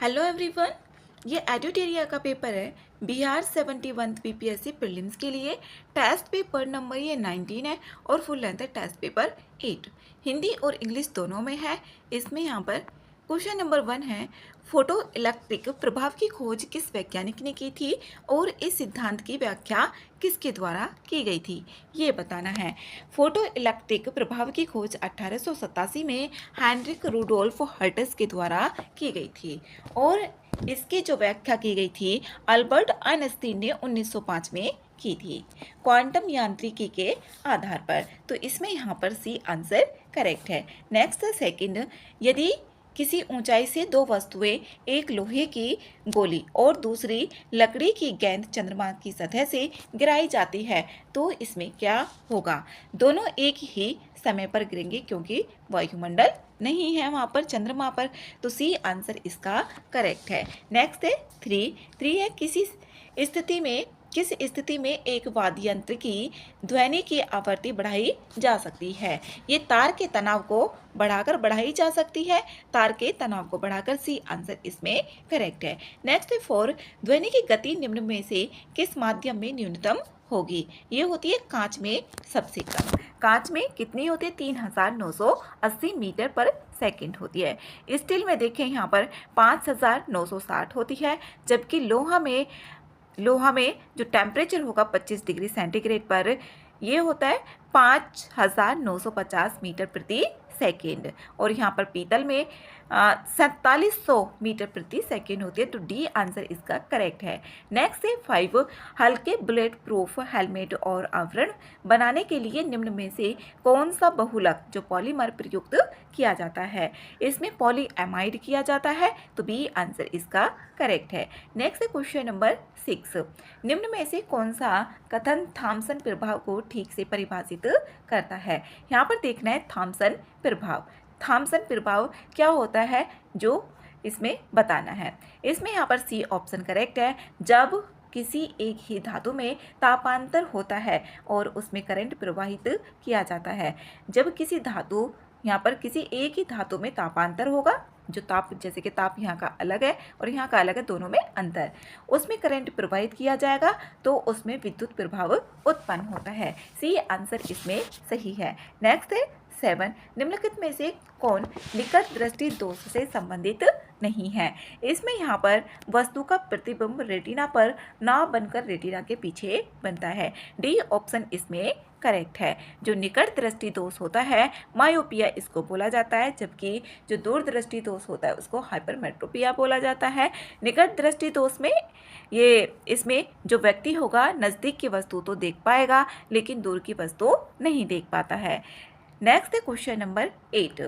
Hello everyone. ये एडुटेरिया का paper है बिहार 71 बीपीएससी प्रीलिम्स के लिए। टेस्ट पेपर नंबर ये 19 है और फुल लेंथ है टेस्ट पेपर 8। हिंदी और इंग्लिश दोनों में है। इसमें यहाँ पर क्वेश्चन नंबर 1 है, फोटो इलेक्ट्रिक प्रभाव की खोज किस वैज्ञानिक ने की थी और इस सिद्धांत की व्याख्या किसके द्वारा की गई थी, ये बताना है। फोटो इलेक्ट्रिक प्रभाव की खोज 1887 में हेनरिक रुडोल्फ हर्ट्ज के द्वारा की गई थी और इसकी जो व्याख्या की गई थी अल्बर्ट आइंस्टीन ने 1905 में की थी क्वांटम यांत्रिकी के आधार पर। तो इसमें यहाँ पर सी आंसर करेक्ट है। नेक्स्ट सेकंड, यदि किसी ऊंचाई से दो वस्तुएं, एक लोहे की गोली और दूसरी लकड़ी की गेंद चंद्रमा की सतह से गिराई जाती है तो इसमें क्या होगा? दोनों एक ही समय पर गिरेंगे क्योंकि वायुमंडल नहीं है वहां पर चंद्रमा पर। तो सी आंसर इसका करेक्ट है। नेक्स्ट है थ्री है, किस स्थिति में एक वाद्य यंत्र की ध्वनि की आवृत्ति बढ़ाई जा सकती है? ये तार के तनाव को बढ़ाकर बढ़ाई जा सकती है, तार के तनाव को बढ़ाकर। सी आंसर इसमें करेक्ट है। नेक्स्ट है 4, ध्वनि की गति निम्न में से किस माध्यम में न्यूनतम होगी? ये होती है कांच में सबसे कम। कांच में कितनी होती है? 3980 मीटर पर सेकंड होती है। स्टील में देखें यहाँ पर 5960 होती है, जबकि लोहा में जो टेम्परेचर होगा 25 डिग्री सेंटीग्रेड पर, ये होता है 5950 मीटर प्रति सेकेंड। और यहाँ पर पीतल में 4700 मीटर प्रति सेकेंड होती है। तो डी आंसर इसका करेक्ट है। नेक्स्ट है 5, हल्के बुलेट प्रूफ हेलमेट और आवरण बनाने के लिए निम्न में से कौन सा बहुलक जो पॉलीमर प्रयुक्त किया जाता है? इसमें पॉलीएमाइड किया जाता है। तो बी आंसर इसका करेक्ट है। नेक्स्ट है क्वेश्चन नंबर 6, निम्न में से कौन सा कथन थॉम्सन प्रभाव को ठीक से परिभाषित करता है? यहाँ पर देखना है थॉम्सन प्रभाव। थॉम्सन प्रभाव क्या होता है जो इसमें बताना है। इसमें यहाँ पर सी ऑप्शन करेक्ट है। जब किसी एक ही धातु में तापांतर होता है और उसमें करंट प्रवाहित किया जाता है। जब किसी धातु, यहाँ पर किसी एक ही धातु में तापांतर होगा, जो ताप, जैसे कि ताप यहाँ का अलग है और यहाँ का अलग है, दोनों में अंतर, उसमें करंट प्रवाहित किया जाएगा तो उसमें विद्युत प्रभाव उत्पन्न होता है। सी आंसर इसमें सही है। नेक्स्ट है 7, निम्नलिखित में से कौन निकट दृष्टि दोष से संबंधित नहीं है? इसमें यहाँ पर वस्तु का प्रतिबिंब रेटिना पर ना बनकर रेटिना के पीछे बनता है। डी ऑप्शन इसमें करेक्ट है। जो निकट दृष्टि दोष होता है मायोपिया इसको बोला जाता है, जबकि जो दूर दृष्टि दोष होता है उसको हाइपरमेट्रोपिया बोला जाता है। निकट दृष्टि दोष में इसमें जो व्यक्ति होगा नज़दीक की वस्तु तो देख पाएगा लेकिन दूर की वस्तु नहीं देख पाता है। नेक्स्ट है क्वेश्चन नंबर 8,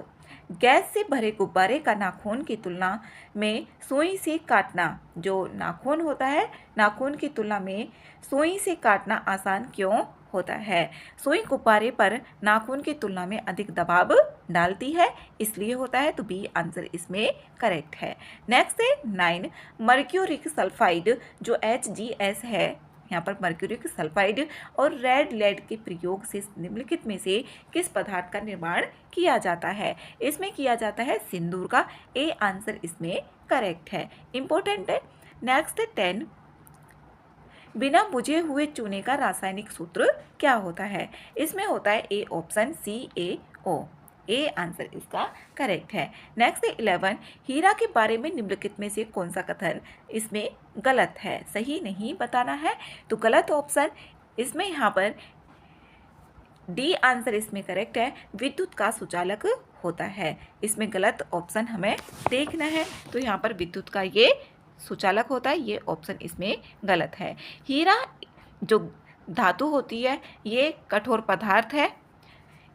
गैस से भरे गुब्बारे का नाखून की तुलना में सुई से काटना, जो नाखून होता है नाखून की तुलना में सुई से काटना आसान क्यों होता है? सुई गुब्बारे पर नाखून की तुलना में अधिक दबाव डालती है, इसलिए होता है। तो बी आंसर इसमें करेक्ट है। नेक्स्ट है 9, मर्क्यूरिक सल्फाइड जो HGS है, यहाँ पर मर्क्यूरिक सल्फाइड और रेड लेड के प्रयोग से निम्नलिखित में से किस पदार्थ का निर्माण किया जाता है? इसमें किया जाता है सिंदूर का। ए आंसर इसमें करेक्ट है, इंपॉर्टेंट है। नेक्स्ट है 10, बिना बुझे हुए चूने का रासायनिक सूत्र क्या होता है? इसमें होता है A option CaO। A answer इसका करेक्ट है। नेक्स्ट है 11, हीरा के बारे में निम्नलिखित में से कौन सा कथन इसमें गलत है, सही नहीं बताना है? तो गलत ऑप्शन इसमें यहाँ पर डी आंसर इसमें करेक्ट है, विद्युत का सुचालक होता है। इसमें गलत ऑप्शन हमें देखना है। तो यहाँ पर विद्युत का ये सुचालक होता है, ये ऑप्शन इसमें गलत है। हीरा जो धातु होती है ये कठोर पदार्थ है।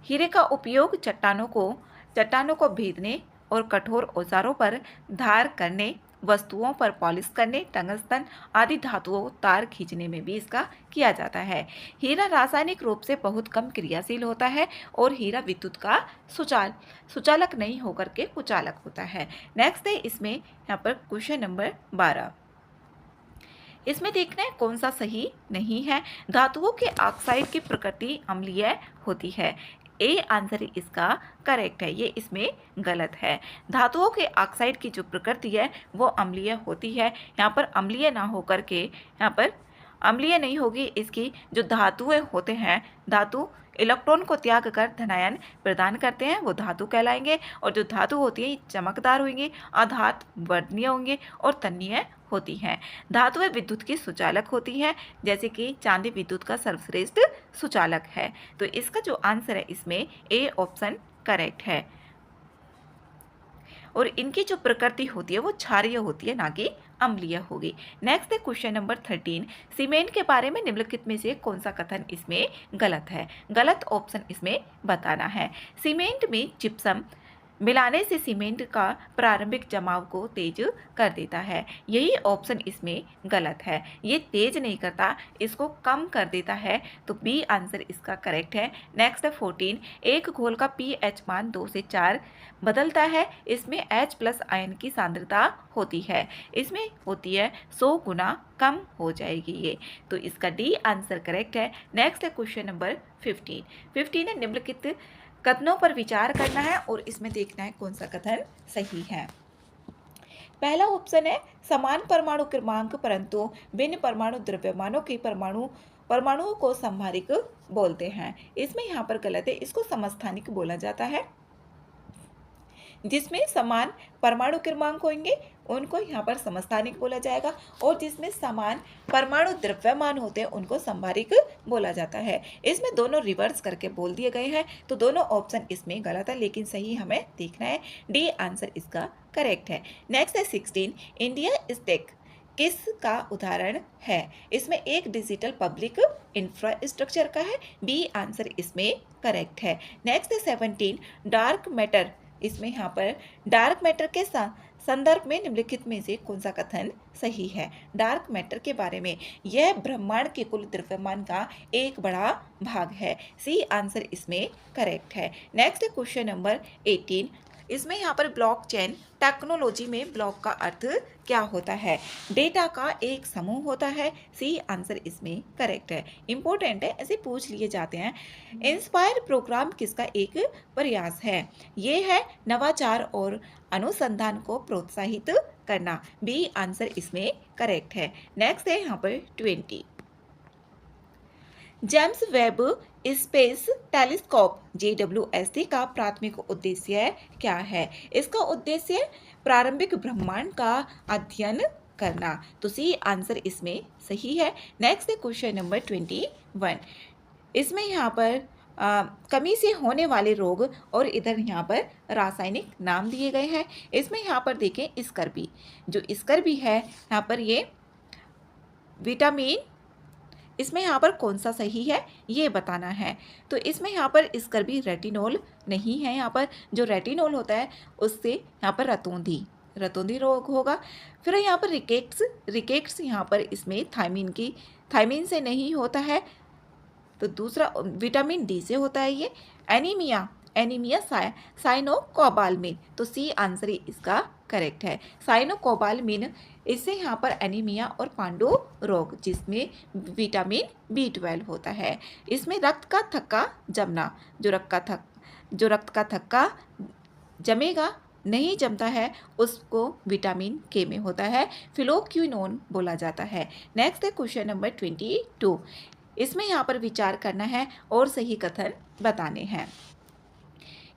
हीरे का उपयोग चट्टानों को भेदने और कठोर औजारों पर धार करने, वस्तुओं पर पॉलिश करने, टंगस्टन आदि धातुओं तार खींचने में भी इसका किया जाता है। हीरा रासायनिक रूप से बहुत कम क्रियाशील होता है और हीरा विद्युत का सुचालक नहीं होकर के कुचालक होता है। नेक्स्ट है इसमें यहाँ पर क्वेश्चन नंबर 12, इसमें देखना है कौन सा सही नहीं है। धातुओं के ऑक्साइड की प्रकृति अम्लीय होती है। ए आंसर इसका करेक्ट है, ये इसमें गलत है। धातुओं के ऑक्साइड की जो प्रकृति है वो अम्लीय होती है। यहाँ पर अम्लीय ना होकर के, यहाँ पर अम्लीय नहीं होगी, इसकी जो धातुएं होते हैं, धातु इलेक्ट्रॉन को त्याग कर धनायन प्रदान करते हैं, वो धातु कहलाएंगे। और जो धातु होती है ये चमकदार होंगी, आधात वर्णनीय होंगे और तन्नीय होती हैं। धातुएं विद्युत की सुचालक होती हैं, जैसे कि चांदी विद्युत का सर्वश्रेष्ठ सुचालक है। तो इसका जो आंसर है इसमें ए ऑप्शन करेक्ट है। और इनकी जो प्रकृति होती है वो क्षारीय होती है, ना कि अम्लीय होगी। नेक्स्ट है क्वेश्चन नंबर 13। सीमेंट के बारे में निम्नलिखित में से कौन सा कथन इसमें गलत है? गलत ऑप्शन इसमें बताना है। सीमेंट में जिप्सम मिलाने से सीमेंट का प्रारंभिक जमाव को तेज कर देता है, यही ऑप्शन इसमें गलत है। ये तेज नहीं करता, इसको कम कर देता है, तो बी आंसर इसका करेक्ट है। नेक्स्ट है 14। एक घोल का पीएच मान 2 से 4 बदलता है, इसमें H प्लस आयन की सांद्रता होती है, इसमें होती है 100 गुना कम हो जाएगी ये, तो इसका डी आंसर करेक्ट है। नेक्स्ट है क्वेश्चन नंबर 15। 15 है निम्नलिखित कथनों पर विचार करना है और इसमें देखना है कौन सा कथन सही है। पहला ऑप्शन है समान परमाणु क्रमांक परंतु भिन्न परमाणु द्रव्यमानों के परमाणुओं को समभारिक बोलते हैं, इसमें यहाँ पर गलत है, इसको समस्थानिक बोला जाता है। जिसमें समान परमाणु क्रमांक होंगे उनको यहाँ पर समस्थानिक बोला जाएगा, और जिसमें समान परमाणु द्रव्यमान होते हैं उनको समभारिक बोला जाता है। इसमें दोनों रिवर्स करके बोल दिए गए हैं, तो दोनों ऑप्शन इसमें गलत है, लेकिन सही हमें देखना है, डी आंसर इसका करेक्ट है। नेक्स्ट है 16। इंडिया स्टेक किस का उदाहरण है? इसमें एक डिजिटल पब्लिक इंफ्रास्ट्रक्चर का है, बी आंसर इसमें करेक्ट है। नेक्स्ट है 17। डार्क मैटर, इसमें यहाँ पर डार्क मैटर के संदर्भ में निम्नलिखित में से कौन सा कथन सही है? डार्क मैटर के बारे में, यह ब्रह्मांड के कुल द्रव्यमान का एक बड़ा भाग है, सी आंसर इसमें करेक्ट है। Next question number 18। इसमें यहाँ पर ब्लॉकचेन टेक्नोलॉजी में ब्लॉक का अर्थ क्या होता है? डेटा का एक समूह होता है, सी आंसर इसमें करेक्ट है। इंपॉर्टेंट है, ऐसे पूछ लिए जाते हैं। इंस्पायर प्रोग्राम किसका एक प्रयास है? ये है नवाचार और अनुसंधान को प्रोत्साहित करना, बी आंसर इसमें करेक्ट है। नेक्स्ट है यहाँ पर 20। James Webb space telescope JWST का प्राथमिक उद्देश्य क्या है? इसका उद्देश्य प्रारंभिक ब्रह्मांड का अध्ययन करना, तो सी आंसर इसमें सही है। नेक्स्ट है क्वेश्चन नंबर 21। इसमें यहाँ पर कमी से होने वाले रोग और इधर यहाँ पर रासायनिक नाम दिए गए हैं। इसमें यहाँ पर देखें स्कर्वी, जो स्कर्वी है यहाँ पर ये विटामिन, इसमें यहाँ पर कौन सा सही है ये बताना है। तो इसमें यहाँ पर स्कर्वी रेटिनोल नहीं है, यहाँ पर जो रेटिनोल होता है उससे यहाँ पर रतौंधी रोग होगा। फिर यहाँ पर रिकेट्स यहाँ पर इसमें थायमीन से नहीं होता है, तो दूसरा विटामिन डी से होता है। ये एनीमिया साइनोकोबालमिन, तो सी आंसर इसका करेक्ट है। साइनोकोबालमिन, इससे यहाँ पर एनीमिया और पांडु रोग, जिसमें विटामिन B12 होता है। इसमें रक्त का थक्का जमना, जो रक्त का थक्का जमेगा नहीं जमता है उसको विटामिन के में होता है, फिलोक्विनोन बोला जाता है। नेक्स्ट है क्वेश्चन नंबर 22। इसमें यहाँ पर विचार करना है और सही कथन बताने हैं।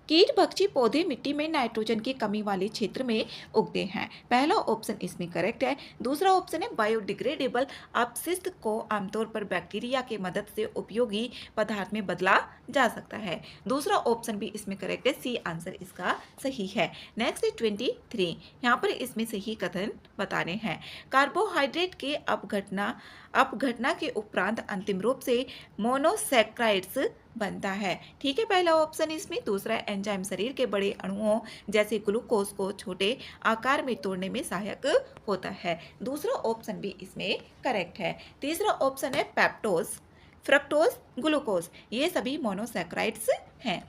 कीट भक्षी पौधे मिट्टी में नाइट्रोजन की कमी वाले क्षेत्र में उगते हैं, पहला ऑप्शन इसमें करेक्ट है। दूसरा ऑप्शन है बायोडिग्रेडेबल अपशिष्ट को आमतौर पर बैक्टीरिया के मदद से उपयोगी पदार्थ में बदला जा सकता है, दूसरा ऑप्शन भी इसमें करेक्ट है, सी आंसर इसका सही है। नेक्स्ट है 23। यहाँ पर इसमें सही कथन बताने हैं। कार्बोहाइड्रेट के अपघटना के उपरांत अंतिम रूप से मोनोसैक्राइड्स बनता है, ठीक है, पहला ऑप्शन इसमें। दूसरा एंजाइम शरीर के बड़े अणुओं जैसे ग्लूकोज को छोटे आकार में तोड़ने में सहायक होता है, दूसरा ऑप्शन भी इसमें करेक्ट है। तीसरा ऑप्शन है पेप्टोज, फ्रक्टोज, ग्लूकोज, ये सभी मोनोसैक्राइड्स हैं,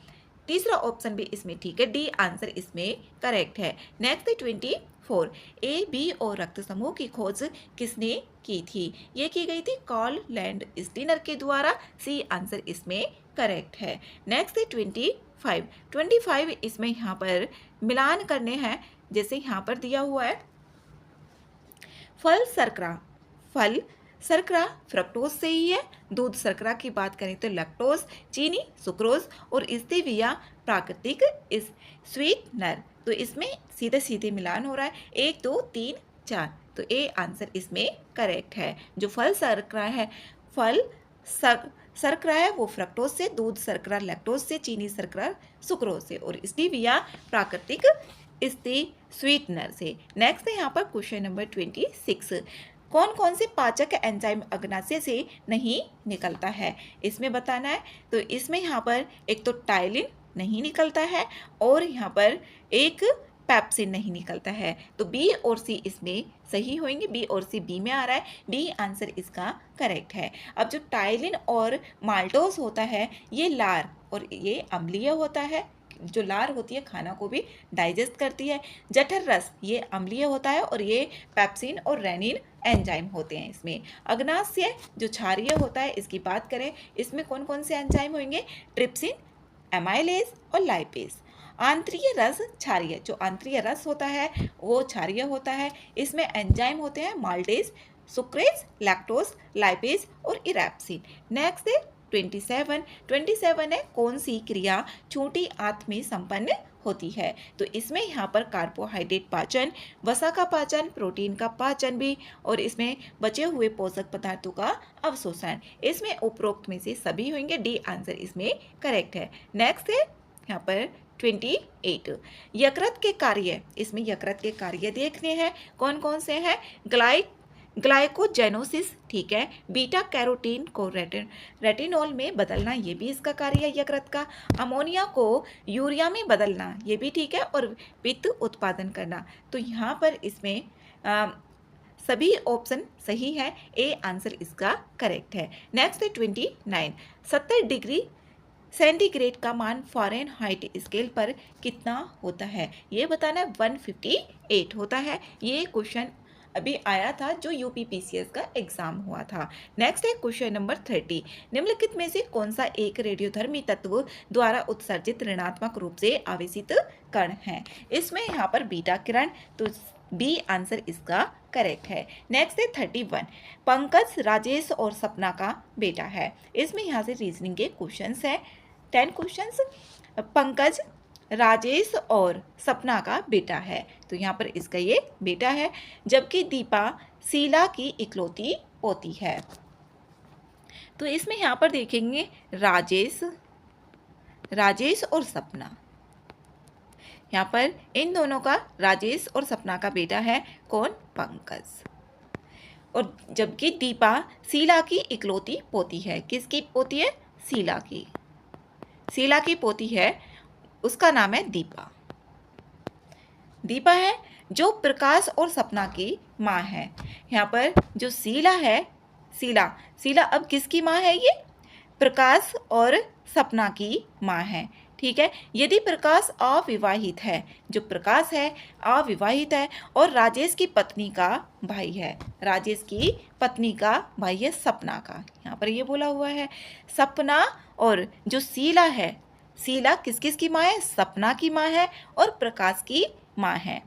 तीसरा ऑप्शन भी इसमें ठीक है, डी आंसर इसमें करेक्ट है। नेक्स्ट 24। A, B और रक्त समूह की खोज किसने की थी? ये की गई थी कार्ल लैंड स्टीनर के द्वारा, सी आंसर इसमें करेक्ट है। नेक्स्ट है 25। इसमें यहाँ पर मिलान करने हैं, जैसे यहाँ पर दिया हुआ है फल शर्करा फ्रक्टोज से ही है। दूध शर्करा की बात करें तो लैक्टोज, चीनी सुक्रोज और स्टेविया प्राकृतिक इस स्वीटनर। तो इसमें सीधे सीधे मिलान हो रहा है 1 2 3 4, तो ए आंसर इसमें करेक्ट है। जो फल शर्करा है वो फ्रक्टोज से, दूध शर्करा लैक्टोज से, चीनी शर्करा सुक्रोज से और स्टेविया प्राकृतिक स्वीटनर से। नेक्स्ट है यहाँ पर क्वेश्चन नंबर 26। कौन कौन से पाचक एंजाइम अग्नाशय से नहीं निकलता है, इसमें बताना है। तो इसमें यहाँ पर एक तो टाइलिन नहीं निकलता है और यहाँ पर एक पेप्सिन नहीं निकलता है। तो बी और सी इसमें सही होंगे, बी और सी बी में आ रहा है, बी आंसर इसका करेक्ट है। अब जो टाइलिन और माल्टोज होता है ये लार और ये अम्लीय होता है। जो लार होती है खाना को भी डाइजेस्ट करती है। जठर रस ये अम्लीय होता है और ये पेप्सिन और रेनिन एंजाइम होते हैं इसमें। अग्नाशय जो क्षारीय होता है इसकी बात करें, इसमें कौन कौन से एंजाइम होंगे, ट्रिप्सिन, एमाइलेज और लाइपेज। आंतरीय रस क्षारीय, जो आंतरीय रस होता है वो क्षारीय होता है। इसमें एंजाइम होते हैं माल्टेज, सुक्रेज, लैक्टोज, लाइपेज और इरैप्सिन। नेक्स्ट है 27 है कौन सी क्रिया छोटी आंत में संपन्न होती है। तो इसमें यहाँ पर कार्बोहाइड्रेट पाचन, वसा का पाचन, प्रोटीन का पाचन भी और इसमें बचे हुए पोषक पदार्थों का अवशोषण। इसमें उपरोक्त में से सभी होंगे, डी आंसर इसमें करेक्ट है। नेक्स्ट है यहाँ पर 28 यकृत के कार्य। इसमें यकृत के कार्य देखने हैं कौन कौन से हैं, ग्लाइकोजेनोसिस, ठीक है, बीटा कैरोटीन को रेटिनॉल में बदलना, ये भी इसका कार्य है यकृत का। अमोनिया को यूरिया में बदलना, ये भी ठीक है, और पित्त उत्पादन करना। तो यहाँ पर इसमें सभी ऑप्शन सही है, ए आंसर इसका करेक्ट है। नेक्स्ट है 29 70 डिग्री सेंटीग्रेड का मान फ़ारेनहाइट स्केल पर कितना होता है, ये बताना है। 158 होता है। ये क्वेश्चन अभी आया था जो यूपीपीसीएस का एग्जाम हुआ था। नेक्स्ट है क्वेश्चन नंबर 30। निम्नलिखित में से कौन सा एक रेडियोधर्मी तत्व द्वारा उत्सर्जित ऋणात्मक रूप से आवेशित कण है। इसमें यहाँ पर बीटा किरण, तो बी आंसर इसका करेक्ट है। नेक्स्ट है 31। पंकज राजेश और सपना का बेटा है। इसमें यहाँ से रीजनिंग के क्वेश्चंस हैं 10 क्वेश्चंस। पंकज राजेश और सपना का बेटा है, तो यहाँ पर इसका ये बेटा है, जबकि दीपा शीला की इकलौती पोती है। तो इसमें यहाँ पर देखेंगे राजेश और सपना, यहाँ पर इन दोनों का राजेश और सपना का बेटा है कौन, पंकज। और जबकि दीपा शीला की इकलौती पोती है। किसकी पोती है, शीला की पोती है, उसका नाम है दीपा है जो प्रकाश और सपना की माँ है। यहाँ पर जो शीला है, शीला अब किसकी माँ है, ये प्रकाश और सपना की माँ है, ठीक है। यदि प्रकाश अविवाहित है, जो प्रकाश है अविवाहित है और राजेश की पत्नी का भाई है, सपना का, यहाँ पर ये बोला हुआ है सपना। और जो शीला है, शीला किस किस की माँ है, सपना की माँ है और प्रकाश की माँ है।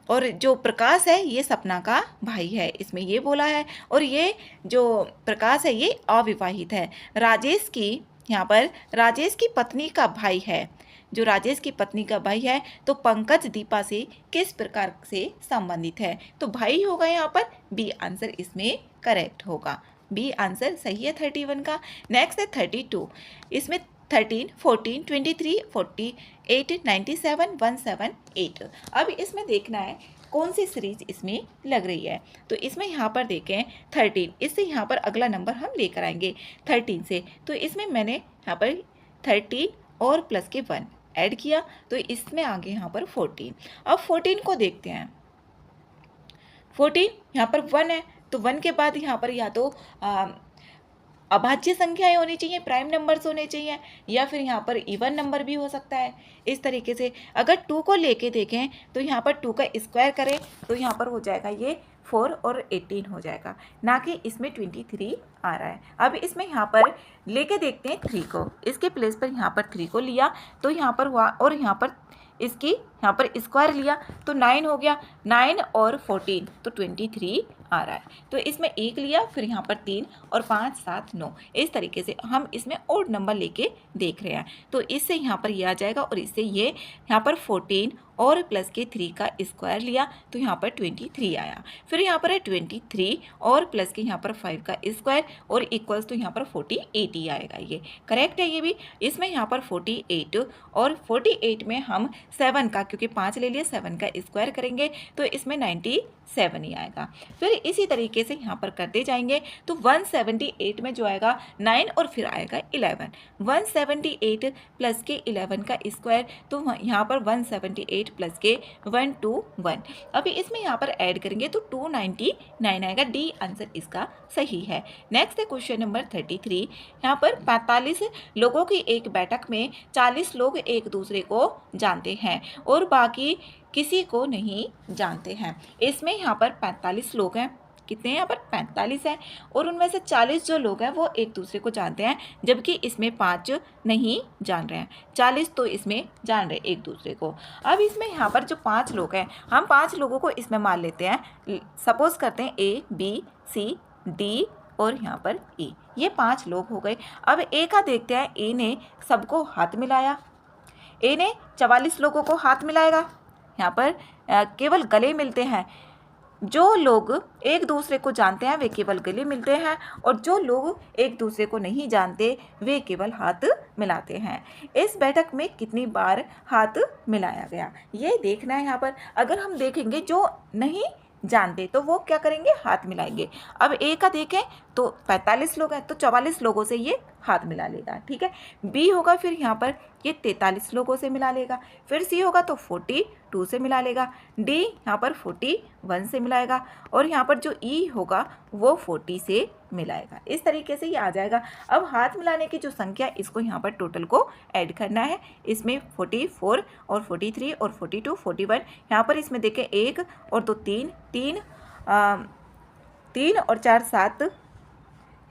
और जो प्रकाश है ये सपना का भाई है, इसमें ये बोला है। और ये जो प्रकाश है ये अविवाहित है। राजेश की, यहाँ पर राजेश की पत्नी का भाई है, जो राजेश की पत्नी का भाई है, तो पंकज दीपा से किस प्रकार से संबंधित है, तो भाई होगा यहाँ पर, बी आंसर इसमें करेक्ट होगा, बी आंसर सही है 31 का। नेक्स्ट है 32। इसमें 13, 14, 23, 48, 97, 178। अब इसमें देखना है कौन सी सीरीज इसमें लग रही है। तो इसमें यहाँ पर देखें 13, इससे यहाँ पर अगला नंबर हम लेकर आएंगे 13 से। तो इसमें मैंने यहाँ पर 13 और प्लस के 1 ऐड किया, तो इसमें आगे यहाँ पर 14। अब 14 को देखते हैं। 14 यहाँ पर 1 है, तो 1 के बाद यहाँ पर या तो अभाज्य संख्याएं होनी चाहिए, प्राइम नंबर्स होने चाहिए, या फिर यहाँ पर इवन नंबर भी हो सकता है। इस तरीके से अगर 2 को लेके देखें तो यहाँ पर 2 का स्क्वायर करें तो यहाँ पर हो जाएगा ये 4 और 18 हो जाएगा, ना कि इसमें 23 आ रहा है। अब इसमें यहाँ पर लेके देखते हैं 3 को, इसके प्लेस पर यहाँ पर 3 को लिया तो यहाँ पर हुआ, और यहाँ पर इसकी यहाँ पर स्क्वायर लिया तो 9 हो गया, 9 और 14 तो 23 आ रहा है। तो इसमें 1 लिया, फिर यहाँ पर 3 और 5 7 9, इस तरीके से हम इसमें ओड नंबर लेके देख रहे हैं। तो इससे यहाँ पर ये आ जाएगा, और इससे ये यहाँ पर 14 और प्लस के 3 का स्क्वायर लिया तो यहाँ पर 23 आया। फिर यहाँ पर है 23 और प्लस के यहाँ पर 5 का स्क्वायर और इक्वल्स तो यहाँ पर 48 ही आएगा। ये करेक्ट है ये भी। इसमें यहाँ पर 48 और 48 में हम 7 का, क्योंकि 5 ले लिए, 7 का स्क्वायर करेंगे तो इसमें 97 ही आएगा। फिर इसी तरीके से यहाँ पर करते जाएंगे तो 178 में जो आएगा 9 और फिर आएगा 11, 178 प्लस के 11 का स्क्वायर तो यहाँ पर 178 प्लस के 121। अभी इसमें यहाँ पर ऐड करेंगे तो 299 आएगा। डी आंसर इसका सही है। नेक्स्ट है क्वेश्चन नंबर 33। यहाँ पर 45 लोगों की एक बैठक में 40 लोग एक दूसरे को जानते हैं और बाकी किसी को नहीं जानते हैं। इसमें यहाँ पर 45 लोग हैं, कितने हैं यहाँ पर 45 हैं, और उनमें से 40 जो लोग हैं वो एक दूसरे को जानते हैं, जबकि इसमें 5 नहीं जान रहे हैं, 40 तो इसमें जान रहे एक दूसरे को। अब इसमें यहाँ पर जो 5 लोग हैं, हम 5 लोगों को इसमें मान लेते हैं। सपोज करते हैं A B C D और यहाँ पर E, ये 5 लोग हो गए। अब A का देखते हैं, A ने सबको हाथ मिलाया, A ने 44 लोगों को हाथ मिलाएगा। यहाँ पर केवल गले मिलते हैं, जो लोग एक दूसरे को जानते हैं वे केवल गले मिलते हैं, और जो लोग एक दूसरे को नहीं जानते वे केवल हाथ मिलाते हैं। इस बैठक में कितनी बार हाथ मिलाया गया ये देखना है। यहाँ पर अगर हम देखेंगे जो नहीं जानते तो वो क्या करेंगे, हाथ मिलाएंगे। अब ए का देखें तो 45 लोग हैं तो 44 लोगों से ये हाथ मिला लेगा, ठीक है। बी होगा फिर यहाँ पर ये 43 लोगों से मिला लेगा। फिर सी होगा तो 42 से मिला लेगा। डी यहाँ पर 41 से मिलाएगा, और यहाँ पर जो ई होगा वो 40 से मिलाएगा। इस तरीके से ये आ जाएगा। अब हाथ मिलाने की जो संख्या, इसको यहाँ पर टोटल को ऐड करना है। इसमें 44 और 43 और 42 41, यहाँ पर इसमें देखें 1 और 2 3 3 और 4 7,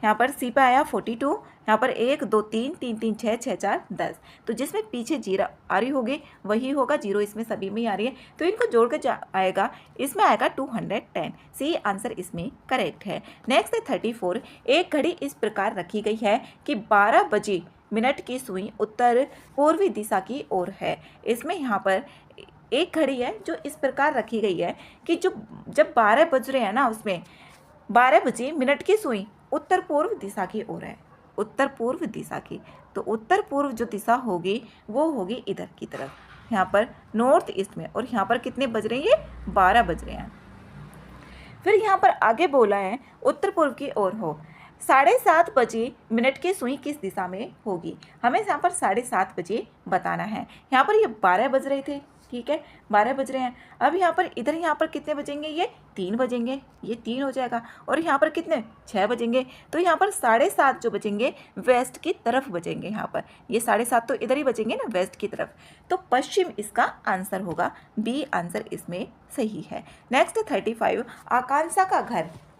यहाँ पर सी पे आया 42, यहाँ पर 1 2 3 3 3 6 6 4 10, तो जिसमें पीछे 0 आ रही होगी वही होगा, 0 इसमें सभी में आ रही है तो इनको जोड़ के आएगा, इसमें आएगा 210। सी आंसर इसमें करेक्ट है। नेक्स्ट है 34। एक घड़ी इस प्रकार रखी गई है कि 12 बजे मिनट की सुई उत्तर पूर्वी दिशा की ओर है। इसमें यहाँ पर एक घड़ी है जो इस प्रकार रखी गई है कि जब 12 बज रहे हैं ना, उसमें 12 बजे मिनट की सुई उत्तर पूर्व दिशा की ओर है, उत्तर पूर्व दिशा की। तो उत्तर पूर्व जो दिशा होगी वो होगी इधर की तरफ, यहाँ पर नॉर्थ ईस्ट में, और यहाँ पर कितने बज रहे हैं, ये 12 बज रहे हैं। फिर यहाँ पर आगे बोला है उत्तर पूर्व की ओर हो। 7:30 बजे मिनट की सुई किस दिशा में होगी, हमें यहाँ पर 7:30 बजे बताना है। यहाँ पर ये 12 बज रहे थे, ठीक है, 12 बज रहे हैं। अब यहाँ पर इधर यहाँ पर कितने बजेंगे, ये 3 बजेंगे, ये 3 हो जाएगा, और यहाँ पर कितने 6 बजेंगे, तो यहाँ पर 7:30 जो बजेंगे वेस्ट की तरफ बजेंगे। यहाँ पर ये 7:30 तो इधर ही बजेंगे ना, वेस्ट की तरफ, तो पश्चिम इसका आंसर होगा। बी आंसर इसमें सही है। नेक्स्ट 35।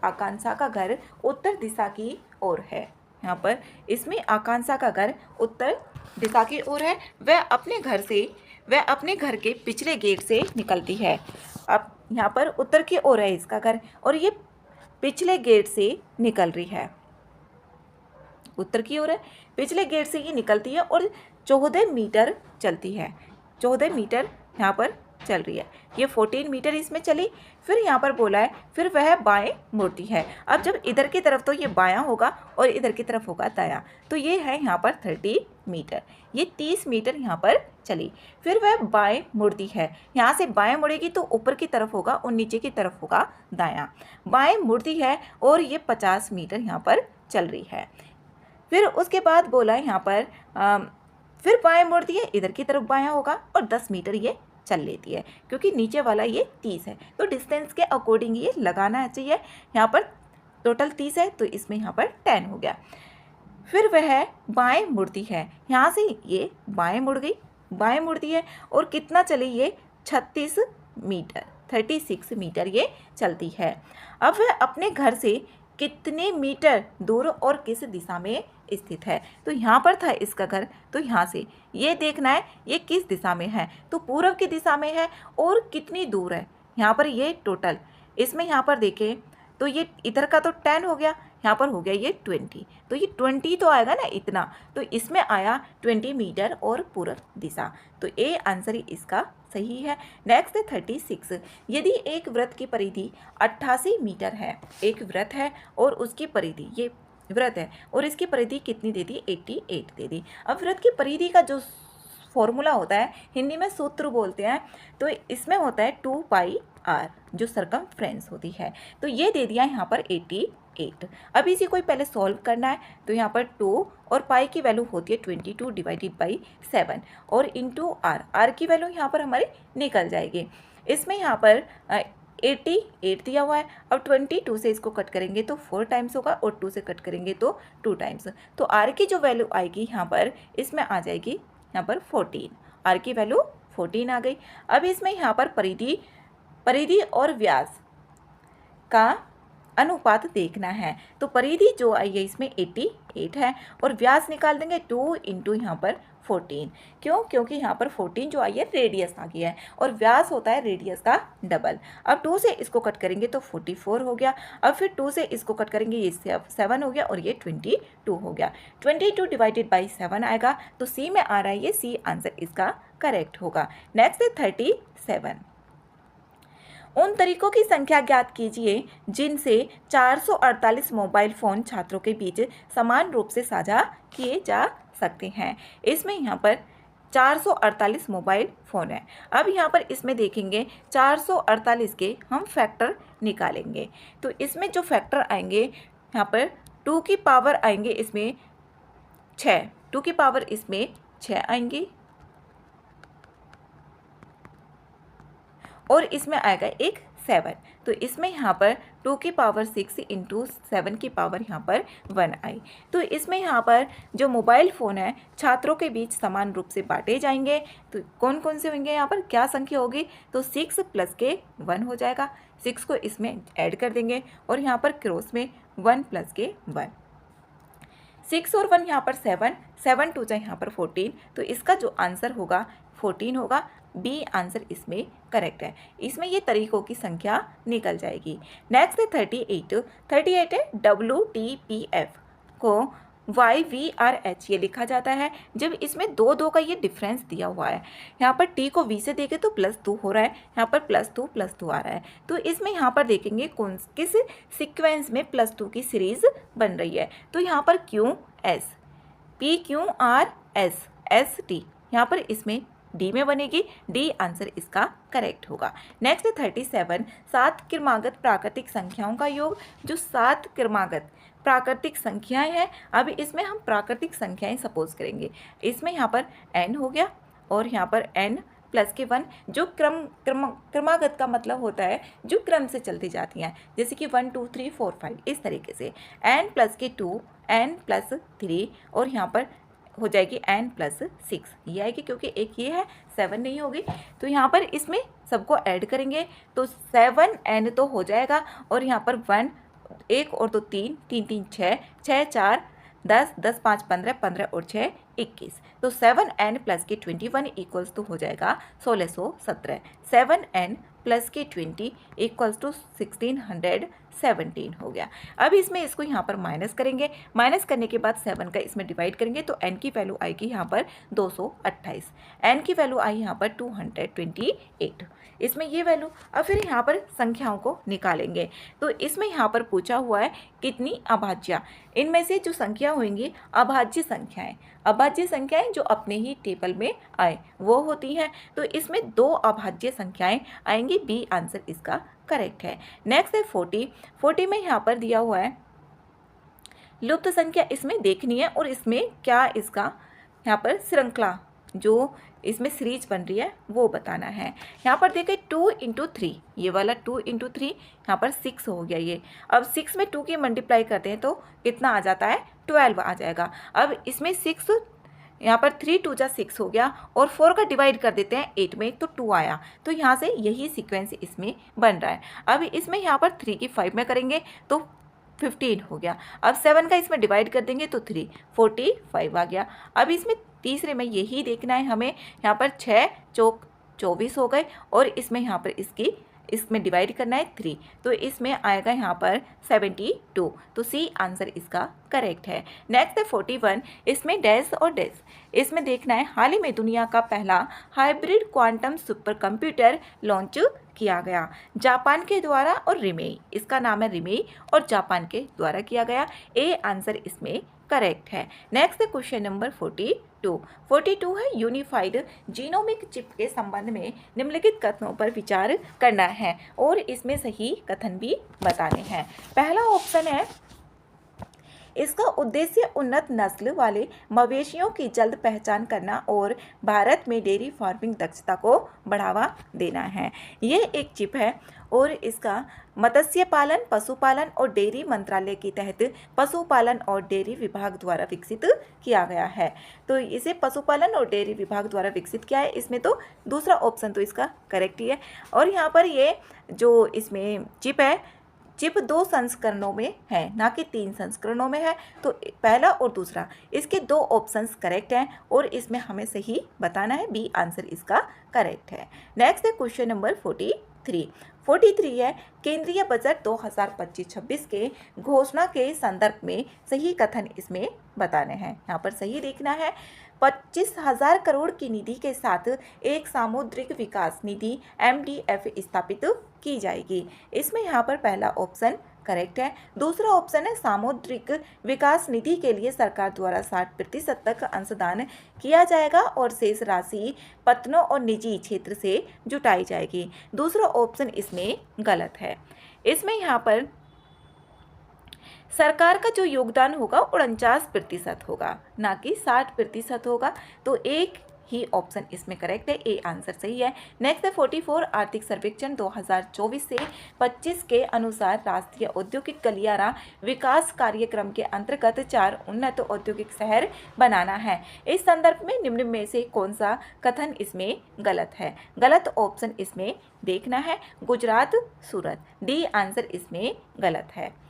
आकांक्षा का घर उत्तर दिशा की ओर है। यहाँ पर इसमें आकांक्षा का घर उत्तर दिशा की ओर है। वह अपने घर के पिछले गेट से निकलती है। अब यहाँ पर उत्तर की ओर है इसका घर, और ये पिछले गेट से निकल रही है, उत्तर की ओर है, पिछले गेट से ये निकलती है और 14 मीटर चलती है, 14 मीटर यहाँ पर चल रही है। ये 14 मीटर इसमें चली। फिर यहाँ पर बोला है फिर वह बाएं मुड़ती है। अब जब इधर की तरफ तो ये बायां होगा और इधर की तरफ होगा दायां, तो ये है यहाँ पर 30 मीटर, ये 30 मीटर यहाँ पर चली। फिर वह बाएं मुड़ती है, यहाँ से बाएं मुड़ेगी तो ऊपर की तरफ होगा और नीचे की तरफ होगा दायां। बाएं मुड़ती है और ये 50 मीटर यहाँ पर चल रही है। फिर उसके बाद बोला है यहाँ पर फिर बाएं मुड़ती है, इधर की तरफ बायां होगा और 10 मीटर ये चल लेती है, क्योंकि नीचे वाला ये 30 है तो डिस्टेंस के अकॉर्डिंग ये लगाना चाहिए। यहाँ पर टोटल 30 है तो इसमें यहाँ पर 10 हो गया। फिर वह बाएं मुड़ती है, यहाँ से ये बाएं मुड़ गई, बाएं मुड़ती है और कितना चली ये 36 मीटर, 36 मीटर ये चलती है। अब वह अपने घर से कितने मीटर दूर और किस दिशा में स्थित है। तो यहाँ पर था इसका घर, तो यहाँ से ये देखना है ये किस दिशा में है, तो पूर्व की दिशा में है और कितनी दूर है। यहाँ पर ये टोटल इसमें यहाँ पर देखें तो ये इधर का तो 10 हो गया, यहाँ पर हो गया ये 20, तो ये 20 तो आएगा ना इतना, तो इसमें आया 20 मीटर और पूर्व दिशा, तो ए आंसर इसका सही है। नेक्स्ट है 36। यदि एक वृत्त की परिधि 88 मीटर है, एक वृत्त है और उसकी परिधि ये वृत्त है और इसकी परिधि कितनी दे दी 88 दे दी। अब वृत्त की परिधि का जो फॉर्मूला होता है हिंदी में सूत्र बोलते हैं, तो इसमें होता है 2 पाई r जो सरकमफ्रेंस होती है, तो ये दे दिया यहाँ पर 88। अब इसी को पहले सॉल्व करना है, तो यहाँ पर 2 और पाई की वैल्यू होती है 22 डिवाइडेड बाई 7 और इंटू r की वैल्यू यहाँ पर हमारी निकल जाएगी। इसमें यहाँ पर 88 दिया हुआ है। अब 22 से इसको कट करेंगे तो 4 टाइम्स होगा और 2 से कट करेंगे तो 2 टाइम्स, तो r की जो वैल्यू आएगी यहाँ पर इसमें आ जाएगी यहाँ पर 14, r की वैल्यू 14 आ गई। अब इसमें यहाँ पर परिधि और व्यास का अनुपात देखना है, तो परिधि जो आई है इसमें 88 है और व्यास निकाल देंगे 2 इंटू यहाँ पर 14, क्यों, क्योंकि यहाँ पर 14 जो आई है रेडियस आ गया है और व्यास होता है रेडियस का डबल। अब 2 से इसको कट करेंगे तो 44 हो गया, अब फिर 2 से इसको कट करेंगे ये 7 हो गया और ये 22 हो गया। 22 डिवाइडेड बाई 7 आएगा, तो सी में आ रहा है ये सी आंसर इसका करेक्ट होगा। नेक्स्ट है 37। उन तरीकों की संख्या ज्ञात कीजिए जिनसे 448 मोबाइल फ़ोन छात्रों के बीच समान रूप से साझा किए जा सकते हैं। इसमें यहाँ पर 448 मोबाइल फ़ोन है। अब यहाँ पर इसमें देखेंगे 448 के हम फैक्टर निकालेंगे, तो इसमें जो फैक्टर आएंगे यहाँ पर 2 की पावर आएंगे इसमें 6, 2 की पावर इसमें 6 आएंगी और इसमें आएगा एक 7, तो इसमें यहाँ पर 2 की पावर 6 इंटू 7 की पावर यहाँ पर 1 आई। तो इसमें यहाँ पर जो मोबाइल फ़ोन है छात्रों के बीच समान रूप से बांटे जाएंगे, तो कौन कौन से होंगे, यहाँ पर क्या संख्या होगी, तो 6 प्लस के 1 हो जाएगा, 6 को इसमें ऐड कर देंगे और यहाँ पर क्रॉस में 1 प्लस के 1, 6 और 1 यहाँ पर 7, 7 टू जाए यहाँ पर 14, तो इसका जो आंसर होगा 14 होगा। बी आंसर इसमें करेक्ट है। इसमें ये तरीकों की संख्या निकल जाएगी। नेक्स्ट है 38। 38 है WTPF को YVRH ये लिखा जाता है जब इसमें 2 का ये डिफरेंस दिया हुआ है। यहाँ पर T को V से देखें तो +2 हो रहा है, यहाँ पर +2 आ रहा है, तो इसमें यहाँ पर देखेंगे किस सीक्वेंस में +2 की सीरीज बन रही है, तो यहाँ पर QS PQRS ST यहाँ पर इसमें डी में बनेगी, डी आंसर इसका करेक्ट होगा। नेक्स्ट 37। 7 क्रमागत प्राकृतिक संख्याओं का योग, जो 7 क्रमागत प्राकृतिक संख्याएं हैं, अब इसमें हम प्राकृतिक संख्याएं सपोज करेंगे। इसमें यहाँ पर n हो गया और यहाँ पर n प्लस के 1, जो क्रमागत का मतलब होता है जो क्रम से चलती जाती हैं, जैसे कि 1 2 3 4 5 इस तरीके से। n प्लस के 2, n प्लस 3 और यहाँ पर हो जाएगी n प्लस 6 ये आएगी, क्योंकि एक ये है 7 नहीं होगी, तो यहाँ पर इसमें सबको ऐड करेंगे तो 7n तो हो जाएगा और यहाँ पर 1 1 और 2 3 3 3 6 6 4 10 10 5 15 15 और 6 21, तो 7n प्लस के 21 इक्वल्स टू हो जाएगा 1617। 7n प्लस के 20 इक्वल्स टू 1617 हो गया। अब इसमें इसको यहाँ पर माइनस करेंगे, माइनस करने के बाद 7 का इसमें डिवाइड करेंगे तो n की वैल्यू आएगी यहाँ पर 228, n की वैल्यू आई यहाँ पर 228, इसमें ये वैल्यू। अब फिर यहाँ पर संख्याओं को निकालेंगे, तो इसमें यहाँ पर पूछा हुआ है कितनी अभाज्य, इनमें से जो संख्या होंगी अभाज्य संख्याएं, अभाज्य संख्याएं जो अपने ही टेबल में आए वो होती हैं, तो इसमें 2 अभाज्य संख्याएं आएंगी, बी आंसर इसका करेक्ट है। नेक्स्ट है 40। 40 में यहाँ पर दिया हुआ है लुप्त संख्या, इसमें देखनी है और इसमें क्या इसका यहाँ पर श्रृंखला जो इसमें सीरीज बन रही है वो बताना है। यहाँ पर देखें 2 इंटू 3, ये वाला 2 इंटू 3 यहाँ पर 6 हो गया ये। अब 6 में 2 की मल्टीप्लाई करते हैं तो कितना आ जाता है 12 आ जाएगा। अब इसमें 6 यहाँ पर 3 2 जा 6 हो गया और 4 का डिवाइड कर देते हैं 8 में तो 2 आया। तो यहाँ से यही सीक्वेंस इसमें बन रहा है। अब इसमें यहाँ पर 3 की 5 में करेंगे तो 15 हो गया। अब 7 का इसमें डिवाइड कर देंगे तो 3 45 आ गया। अब इसमें तीसरे में यही देखना है हमें, यहाँ पर 6 चौक 24 हो गए और इसमें यहाँ पर इसमें डिवाइड करना है 3 तो इसमें आएगा यहाँ पर 72। तो सी आंसर इसका करेक्ट है। नेक्स्ट है 41, इसमें डैश और डैश। इसमें देखना है हाल ही में दुनिया का पहला hybrid quantum super computer launch किया गया जापान के द्वारा और रिमेई, इसका नाम है रिमेई और जापान के द्वारा किया गया। ए आंसर इसमें करेक्ट है। नेक्स्ट है क्वेश्चन नंबर 42 है यूनिफाइड जीनोमिक चिप के संबंध में निम्नलिखित कथनों पर विचार करना है और इसमें सही कथन भी बताने हैं। पहला ऑप्शन है इसका उद्देश्य उन्नत नस्ल वाले मवेशियों की जल्द पहचान करना और भारत में डेयरी फार्मिंग दक्षता को बढ़ावा देना है। ये एक चिप है और इसका मत्स्य पालन, पशुपालन और डेयरी मंत्रालय के तहत पशुपालन और डेयरी विभाग द्वारा विकसित किया गया है। तो इसे पशुपालन और डेयरी विभाग द्वारा विकसित किया है, इसमें तो दूसरा ऑप्शन तो इसका करेक्ट ही है। और यहाँ पर ये जो इसमें चिप है, चिप 2 संस्करणों में है ना कि 3 संस्करणों में है। तो पहला और दूसरा इसके 2 ऑप्शंस करेक्ट हैं और इसमें हमें सही बताना है, बी आंसर इसका करेक्ट है। नेक्स्ट है क्वेश्चन नंबर 43 है केंद्रीय बजट 2025-26 के घोषणा के संदर्भ में सही कथन इसमें बताने हैं। यहाँ पर सही देखना है 25,000 करोड़ की निधि के साथ एक सामुद्रिक विकास निधि MDF स्थापित की जाएगी। इसमें यहाँ पर पहला ऑप्शन करेक्ट है। दूसरा ऑप्शन है सामुद्रिक विकास निधि के लिए सरकार द्वारा 60% तक अंशदान किया जाएगा और शेष राशि पत्तनों और निजी क्षेत्र से जुटाई जाएगी। दूसरा ऑप्शन इसमें गलत है। इसमें यहाँ पर सरकार का जो योगदान होगा 49% होगा, ना कि 60% होगा। तो एक ही ऑप्शन इसमें करेक्ट है, ए आंसर सही है। नेक्स्ट है 44 आर्थिक सर्वेक्षण 2024 से 25 के अनुसार राष्ट्रीय औद्योगिक गलियारा विकास कार्यक्रम के अंतर्गत 4 उन्नत औद्योगिक शहर बनाना है। इस संदर्भ में निम्न में से कौन सा कथन इसमें गलत है? गलत ऑप्शन इसमें देखना है गुजरात, सूरत। डी आंसर इसमें गलत है।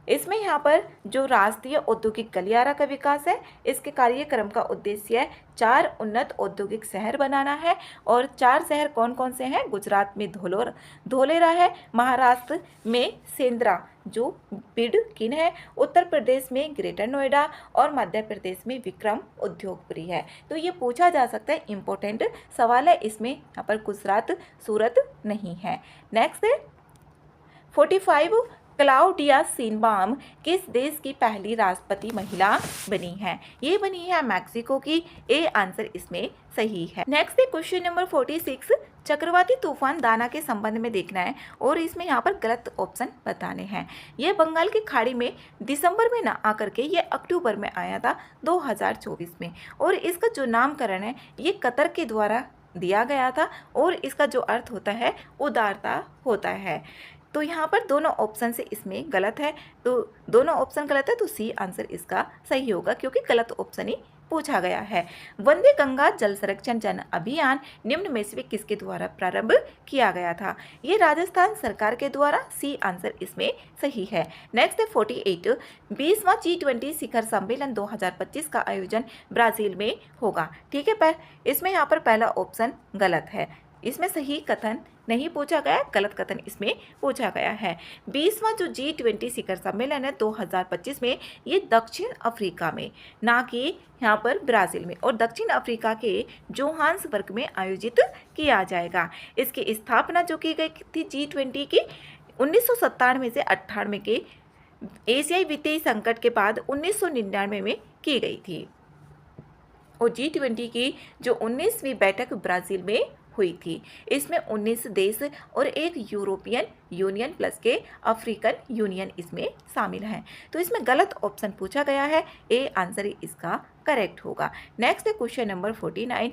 इसमें यहाँ पर जो राष्ट्रीय औद्योगिक गलियारा का विकास है, इसके कार्यक्रम का उद्देश्य 4 उन्नत औद्योगिक शहर बनाना है। और 4 शहर कौन कौन से हैं? गुजरात में धोलेरा है, महाराष्ट्र में सेंद्रा जो बिडकिन है, उत्तर प्रदेश में ग्रेटर नोएडा और मध्य प्रदेश में विक्रम उद्योगपुरी है। तो ये पूछा जा सकता है, इंपॉर्टेंट सवाल है। इसमें यहाँ पर गुजरात, सूरत नहीं है। नेक्स्ट है 45 क्लाउडिया शेइनबाम किस देश की पहली राष्ट्रपति महिला बनी है? ये बनी है मैक्सिको की। ए आंसर इसमें सही है। नेक्स्ट है क्वेश्चन नंबर 46 चक्रवाती तूफान दाना के संबंध में देखना है और इसमें यहाँ पर गलत ऑप्शन बताने हैं। ये बंगाल की खाड़ी में दिसंबर में ना आकर के ये अक्टूबर में आया था 2024 में। और इसका जो नामकरण है ये कतर के द्वारा दिया गया था और इसका जो अर्थ होता है उदारता होता है। तो यहाँ पर दोनों ऑप्शन से इसमें गलत है, तो दोनों ऑप्शन गलत है, तो सी आंसर इसका सही होगा क्योंकि गलत ऑप्शन ही पूछा गया है। वंदे गंगा जल संरक्षण जन अभियान निम्न में से किसके द्वारा प्रारंभ किया गया था? ये राजस्थान सरकार के द्वारा। सी आंसर इसमें सही है। नेक्स्ट है 48 20वां G20 शिखर सम्मेलन 2025 का आयोजन ब्राजील में होगा। ठीक है, पर इसमें यहाँ पर पहला ऑप्शन गलत है, इसमें सही कथन नहीं पूछा गया, गलत कथन इसमें पूछा गया है। 20वां जो G20 शिखर सम्मेलन है 2025 में ये दक्षिण अफ्रीका में, ना कि यहाँ पर ब्राज़ील में, और दक्षिण अफ्रीका के जोहान्सबर्ग में आयोजित किया जाएगा। इसकी स्थापना जो की गई थी G20 की 1997 से 98 के एशियाई वित्तीय संकट के बाद 1999 में की गई थी। और G20 की जो 19वीं बैठक ब्राज़ील में हुई थी। इसमें 19 देश और एक यूरोपियन यूनियन प्लस के अफ्रीकन यूनियन इसमें शामिल हैं। तो इसमें गलत ऑप्शन पूछा गया है, ए आंसर इसका करेक्ट होगा। नेक्स्ट है क्वेश्चन नंबर 49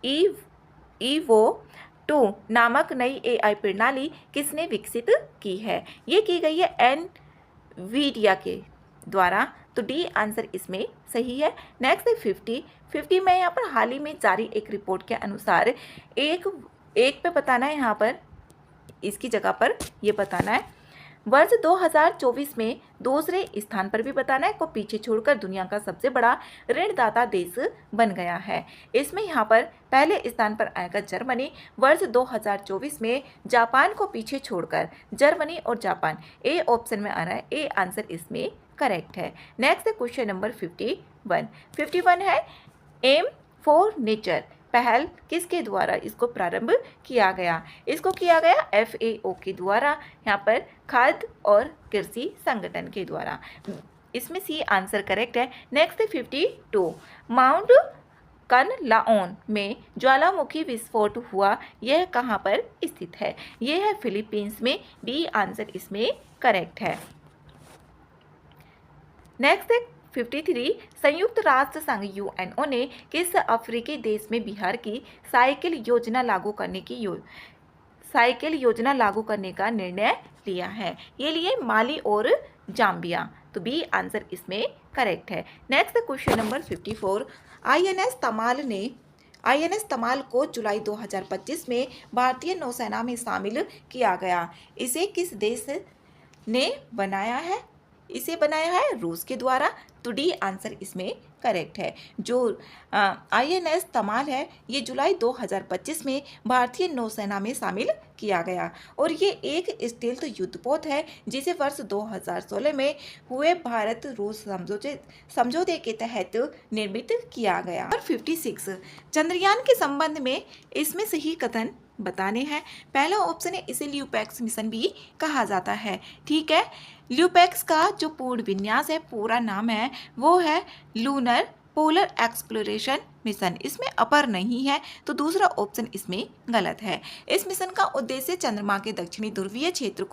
EVO2 नामक नई AI प्रणाली किसने विकसित की है? ये की गई है एनवीडिया के द्वारा। तो डी आंसर इसमें सही है। नेक्स्ट है 50 में यहाँ पर हाल ही में जारी एक रिपोर्ट के अनुसार एक पे बताना है, यहाँ पर इसकी जगह पर ये बताना है वर्ष 2024 में दूसरे स्थान पर भी बताना है को पीछे छोड़कर दुनिया का सबसे बड़ा ऋणदाता देश बन गया है। इसमें यहाँ पर पहले स्थान पर आएगा जर्मनी वर्ष 2024 में, जापान को पीछे छोड़कर जर्मनी और जापान ए ऑप्शन में आ रहा है, ए आंसर इसमें करेक्ट है। नेक्स्ट है क्वेश्चन नंबर 51 है एम फॉर नेचर पहल किसके द्वारा इसको प्रारंभ किया गया? इसको किया गया FAO के द्वारा, यहाँ पर खाद्य और कृषि संगठन के द्वारा। इसमें सी आंसर करेक्ट है। नेक्स्ट है 52 माउंट कनलाओन में ज्वालामुखी विस्फोट हुआ, यह कहाँ पर स्थित है? यह है फिलीपींस में, डी आंसर इसमें करेक्ट है। नेक्स्ट है 53 संयुक्त राष्ट्र संघ UNO ने किस अफ्रीकी देश में बिहार की साइकिल योजना लागू करने का निर्णय लिया है? ये लिए माली और जाम्बिया, तो बी आंसर इसमें करेक्ट है। नेक्स्ट क्वेश्चन नंबर 54 INS तमाल को जुलाई 2025 में भारतीय नौसेना में शामिल किया गया। इसे किस देश ने बनाया है? इसे बनाया है रूस के द्वारा, तो डी आंसर इसमें करेक्ट है। जो INS तमाल है ये जुलाई 2025 में भारतीय नौसेना में शामिल किया गया और ये एक स्टेल्थ युद्धपोत है जिसे वर्ष 2016 में हुए भारत रूस समझौते के तहत निर्मित किया गया। और 56 चंद्रयान के संबंध में इसमें सही कथन बताने हैं। पहला ऑप्शन है इसे ल्यूपैक्स मिशन भी कहा जाता है, ठीक है। ल्यूपैक्स का जो पूर्ण विन्यास है, पूरा नाम है, वो है लूनर पोलर एक्सप्लोरेशन मिशन। इसमें अपर नहीं है, तो दूसरा ऑप्शन इसमें गलत है। इस मिशन का उद्देश्य चंद्रमा के दक्षिणी ध्रुवीय क्षेत्र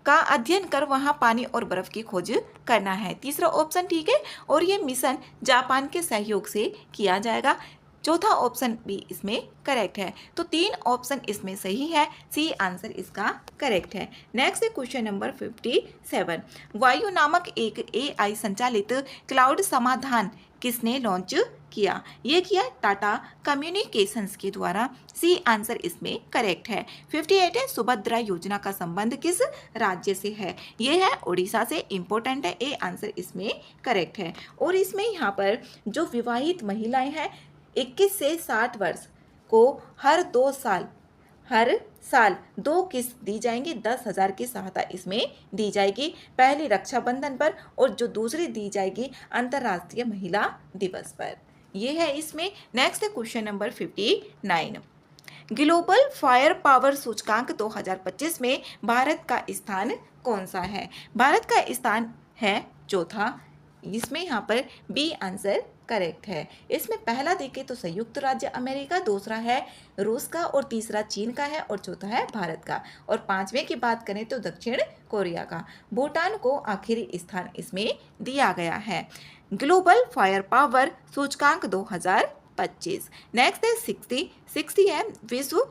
का अध्ययन कर वहां पानी और बर्फ की खोज करना है, तीसरा ऑप्शन ठीक है। और ये मिशन जापान के सहयोग से किया जाएगा, चौथा ऑप्शन भी इसमें करेक्ट है। तो 3 ऑप्शन इसमें सही है, सी आंसर इसका करेक्ट है। नेक्स्ट है क्वेश्चन नंबर 57 वायु नामक एक AI संचालित क्लाउड समाधान किसने लॉन्च किया? ये किया टाटा कम्युनिकेशंस के द्वारा, सी आंसर इसमें करेक्ट है। 58 है सुभद्रा योजना का संबंध किस राज्य से है? ये है उड़ीसा से, इंपॉर्टेंट है, ए आंसर इसमें करेक्ट है। और इसमें यहाँ पर जो विवाहित महिलाएं हैं 21 से 60 वर्ष को हर साल 2 किस्त दी जाएंगी, 10,000 की सहायता इसमें दी जाएगी, पहली रक्षाबंधन पर और जो दूसरी दी जाएगी अंतर्राष्ट्रीय महिला दिवस पर। यह है इसमें। नेक्स्ट है question number 59 global fire power सूचकांक 2025 में भारत का स्थान कौन सा है? भारत का स्थान है चौथा, इसमें यहाँ पर बी आंसर करेक्ट है। इसमें पहला देखें तो संयुक्त राज्य अमेरिका, दूसरा है रूस का और तीसरा चीन का है और चौथा है भारत का और पांचवें की बात करें तो दक्षिण कोरिया का। भूटान को आखिरी स्थान इसमें दिया गया है। ग्लोबल फायर पावर सूचकांक 2025। नेक्स्ट है 60 है विश्व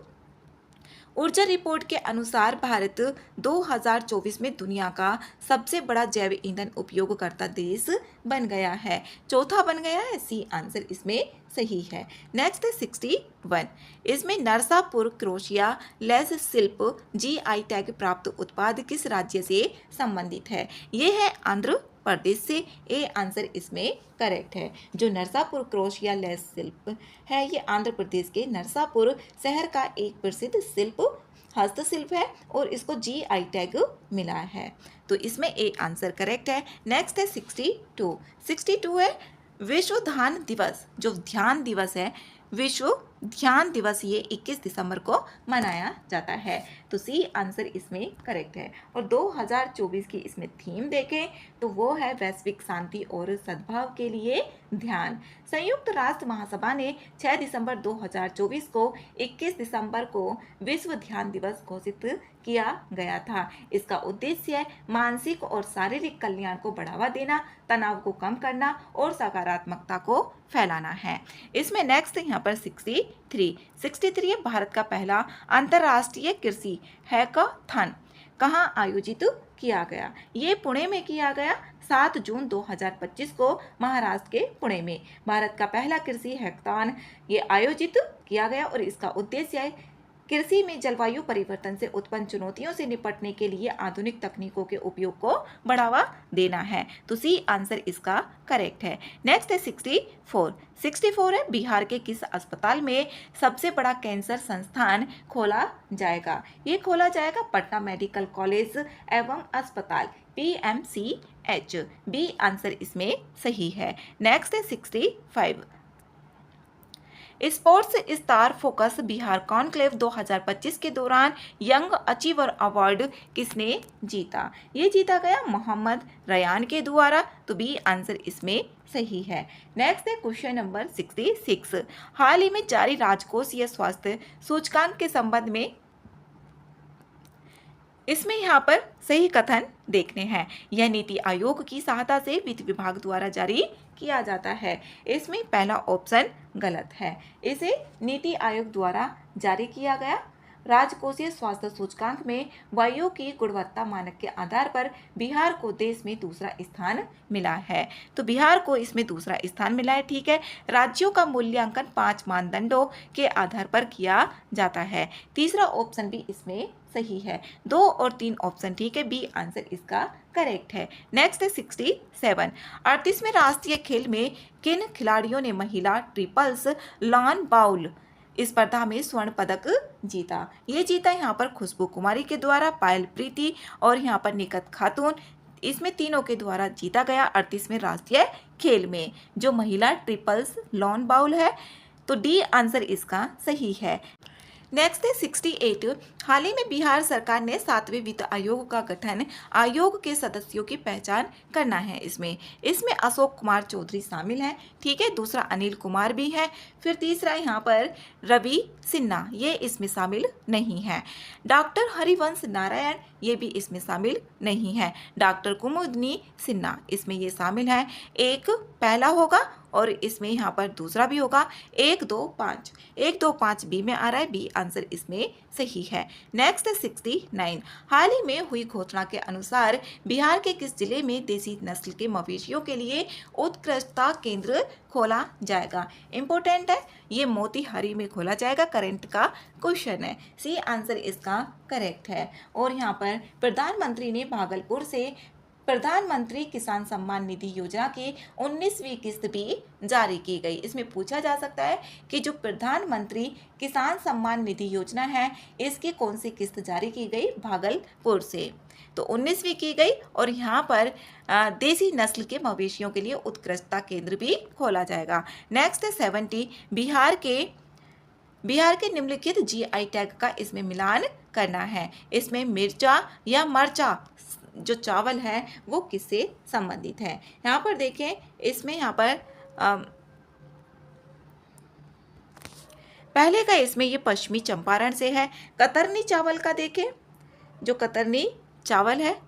ऊर्जा रिपोर्ट के अनुसार भारत 2024 में दुनिया का सबसे बड़ा जैव ईंधन उपयोगकर्ता देश बन गया है, चौथा बन गया है, सी आंसर इसमें सही है। नेक्स्ट है 61 इसमें नरसापुर क्रोशिया लेस शिल्प GI टैग प्राप्त उत्पाद किस राज्य से संबंधित है? ये है आंध्र प्रदेश से, ए आंसर इसमें करेक्ट है। जो नरसापुर क्रोशिया लेस शिल्प है ये आंध्र प्रदेश के नरसापुर शहर का एक प्रसिद्ध शिल्प हस्तशिल्प है और इसको GI टैग मिला है, तो इसमें ए आंसर करेक्ट है। नेक्स्ट है 62 है विश्व ध्यान दिवस। जो ध्यान दिवस है विश्व ध्यान दिवस ये 21 दिसंबर को मनाया जाता है, तो सी आंसर इसमें करेक्ट है। और 2024 की इसमें थीम देखें तो वो है वैश्विक शांति और सद्भाव के लिए ध्यान। संयुक्त राष्ट्र महासभा ने 6 दिसंबर 2024 को 21 दिसंबर को विश्व ध्यान दिवस घोषित किया गया था। इसका उद्देश्य मानसिक और शारीरिक कल्याण को बढ़ावा देना, तनाव को कम करना और सकारात्मकता को फैलाना है। इसमें नेक्स्ट यहाँ पर 63 है भारत का पहला अंतर्राष्ट्रीय कृषि हैकाथॉन कहाँ आयोजित किया गया? ये पुणे में किया गया 7 जून 2025 को महाराष्ट्र के पुणे में। भारत का पहला कृषि हैकाथॉन ये आयोजित किया गया और इसका उद्देश्य है कृषि में जलवायु परिवर्तन से उत्पन्न चुनौतियों से निपटने के लिए आधुनिक तकनीकों के उपयोग को बढ़ावा देना है। तो सी आंसर इसका करेक्ट है। नेक्स्ट है 64 है बिहार के किस अस्पताल में सबसे बड़ा कैंसर संस्थान खोला जाएगा? ये खोला जाएगा पटना मेडिकल कॉलेज एवं अस्पताल PMCH। बी आंसर इसमें सही है। नेक्स्ट है 65 sports star focus Bihar conclave 2025 के दौरान यंग अचीवर अवार्ड किसने जीता? ये जीता गया मोहम्मद रयान के द्वारा। तो बी आंसर इसमें सही है। नेक्स्ट है क्वेश्चन नंबर 66 हाल ही में जारी राजकोषीय स्वास्थ्य सूचकांक के संबंध में इसमें यहाँ पर सही कथन देखने हैं। यह नीति आयोग की सहायता से वित्त विभाग द्वारा जारी किया जाता है। इसमें पहला ऑप्शन गलत है। इसे नीति आयोग द्वारा जारी किया गया राजकोषीय स्वास्थ्य सूचकांक में वायु की गुणवत्ता मानक के आधार पर बिहार को देश में दूसरा स्थान मिला है। तो बिहार को इसमें दूसरा स्थान मिला है। ठीक है। राज्यों का मूल्यांकन 5 मानदंडों के आधार पर किया जाता है। तीसरा ऑप्शन भी इसमें सही है। 2 और 3 ऑप्शन ठीक है। बी आंसर इसका करेक्ट है। नेक्स्ट है 67 38वें राष्ट्रीय खेल में किन खिलाड़ियों ने महिला ट्रिपल्स लॉन बाउल स्पर्धा में स्वर्ण पदक जीता? ये जीता यहाँ पर खुशबू कुमारी के द्वारा, पायल प्रीति और यहाँ पर निकत खातून। इसमें तीनों के द्वारा जीता गया 38वें राष्ट्रीय खेल में जो महिला ट्रिपल्स लॉन बाउल है। तो डी आंसर इसका सही है। नेक्स्ट है 68 हाल ही में बिहार सरकार ने 7वें वित्त आयोग का गठन आयोग के सदस्यों की पहचान करना है। इसमें अशोक कुमार चौधरी शामिल हैं। ठीक है। दूसरा अनिल कुमार भी है। फिर तीसरा यहाँ पर रवि सिन्हा ये इसमें शामिल नहीं है। डॉक्टर हरिवंश नारायण ये भी इसमें शामिल नहीं है। डॉक्टर कुमुदनी सिन्हा इसमें ये शामिल है। एक पहला होगा और इसमें यहाँ पर दूसरा भी होगा। 1 2 5 बी में आ रहा है। बी आंसर इसमें सही है। नेक्स्ट 69 हाल ही में हुई घोषणा के अनुसार बिहार के किस जिले में देसी नस्ल के मवेशियों के लिए उत्कृष्टता केंद्र खोला जाएगा? इंपॉर्टेंट है। ये मोतीहारी में खोला जाएगा। करंट का क्वेश्चन है। सी आंसर इसका करेक्ट है। और यहाँ पर प्रधानमंत्री ने भागलपुर से प्रधानमंत्री किसान सम्मान निधि योजना की 19वीं किस्त भी जारी की गई। इसमें पूछा जा सकता है कि जो प्रधानमंत्री किसान सम्मान निधि योजना है इसकी कौन सी किस्त जारी की गई? भागलपुर से। तो 19वीं की गई और यहाँ पर देसी नस्ल के मवेशियों के लिए उत्कृष्टता केंद्र भी खोला जाएगा। नेक्स्ट है 70 बिहार के निम्नलिखित GI टैग का इसमें मिलान करना है। इसमें मिर्चा या मरचा जो चावल है वो किससे संबंधित है? यहाँ पर देखें इसमें यहाँ पर पहले का इसमें ये पश्चिमी चंपारण से है। कतरनी चावल का देखें जो कतरनी चावल है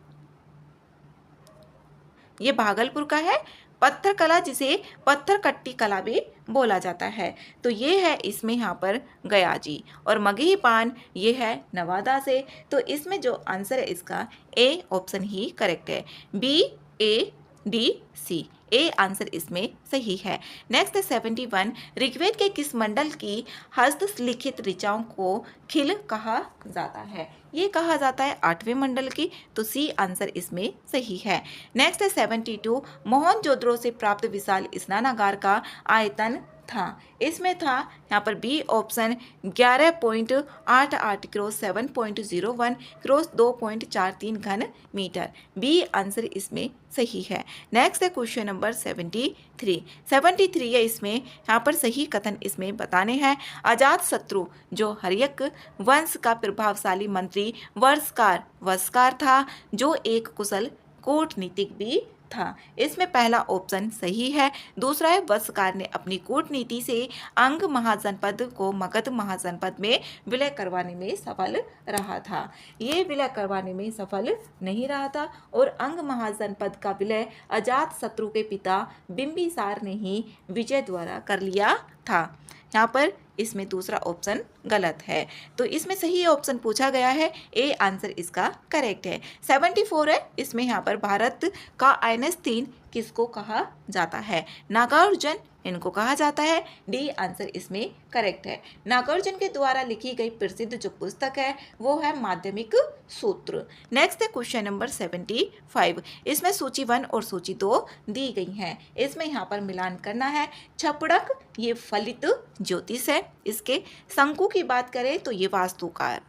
ये भागलपुर का है। पत्थर कला जिसे पत्थर कट्टी कला भी बोला जाता है तो ये है इसमें यहाँ पर गयाजी। और मगही पान ये है नवादा से। तो इसमें जो आंसर है इसका ए ऑप्शन ही करेक्ट है। BADC ए आंसर इसमें सही है। नेक्स्ट 71 ऋग्वेद के किस मंडल की हस्तलिखित ऋचाओं को खिल कहा जाता है? ये कहा जाता है 8वें मंडल की। तो सी आंसर इसमें सही है। नेक्स्ट 72 मोहनजोदड़ो से प्राप्त विशाल स्नानागार का आयतन था। इसमें था यहाँ पर बी ऑप्शन 11.88 क्रॉस 7.01 क्रॉस 2.43 घन मीटर। बी आंसर इसमें सही है। नेक्स्ट है क्वेश्चन नंबर 73 है। इसमें यहाँ पर सही कथन इसमें बताने हैं। अजात शत्रु जो हर्यक वंश का प्रभावशाली मंत्री वस्कार था जो एक कुशल कूटनीतिक भी था। इसमें पहला ऑप्शन सही है। दूसरा है वस्कार ने अपनी कूटनीति से अंग महाजनपद को मगध महाजनपद में विलय करवाने में सफल रहा था। ये विलय करवाने में सफल नहीं रहा था और अंग महाजनपद का विलय अजात शत्रु के पिता बिंबिसार ने ही विजय द्वारा कर लिया था। यहाँ पर इसमें दूसरा ऑप्शन गलत है। तो इसमें सही ऑप्शन पूछा गया है, ए आंसर इसका करेक्ट है। 74 है, इसमें यहाँ पर भारत का आइंस्टीन किसको कहा जाता है? नागार्जुन इनको कहा जाता है। डी आंसर इसमें करेक्ट है। नागार्जुन के द्वारा लिखी गई प्रसिद्ध जो पुस्तक है वो है माध्यमिक सूत्र। नेक्स्ट है क्वेश्चन नंबर 75। इसमें सूची 1 और सूची 2 दी गई हैं। इसमें यहाँ पर मिलान करना है। छपड़क ये फलित ज्योतिष है। इसके शंकु की बात करें तो ये वास्तुकार।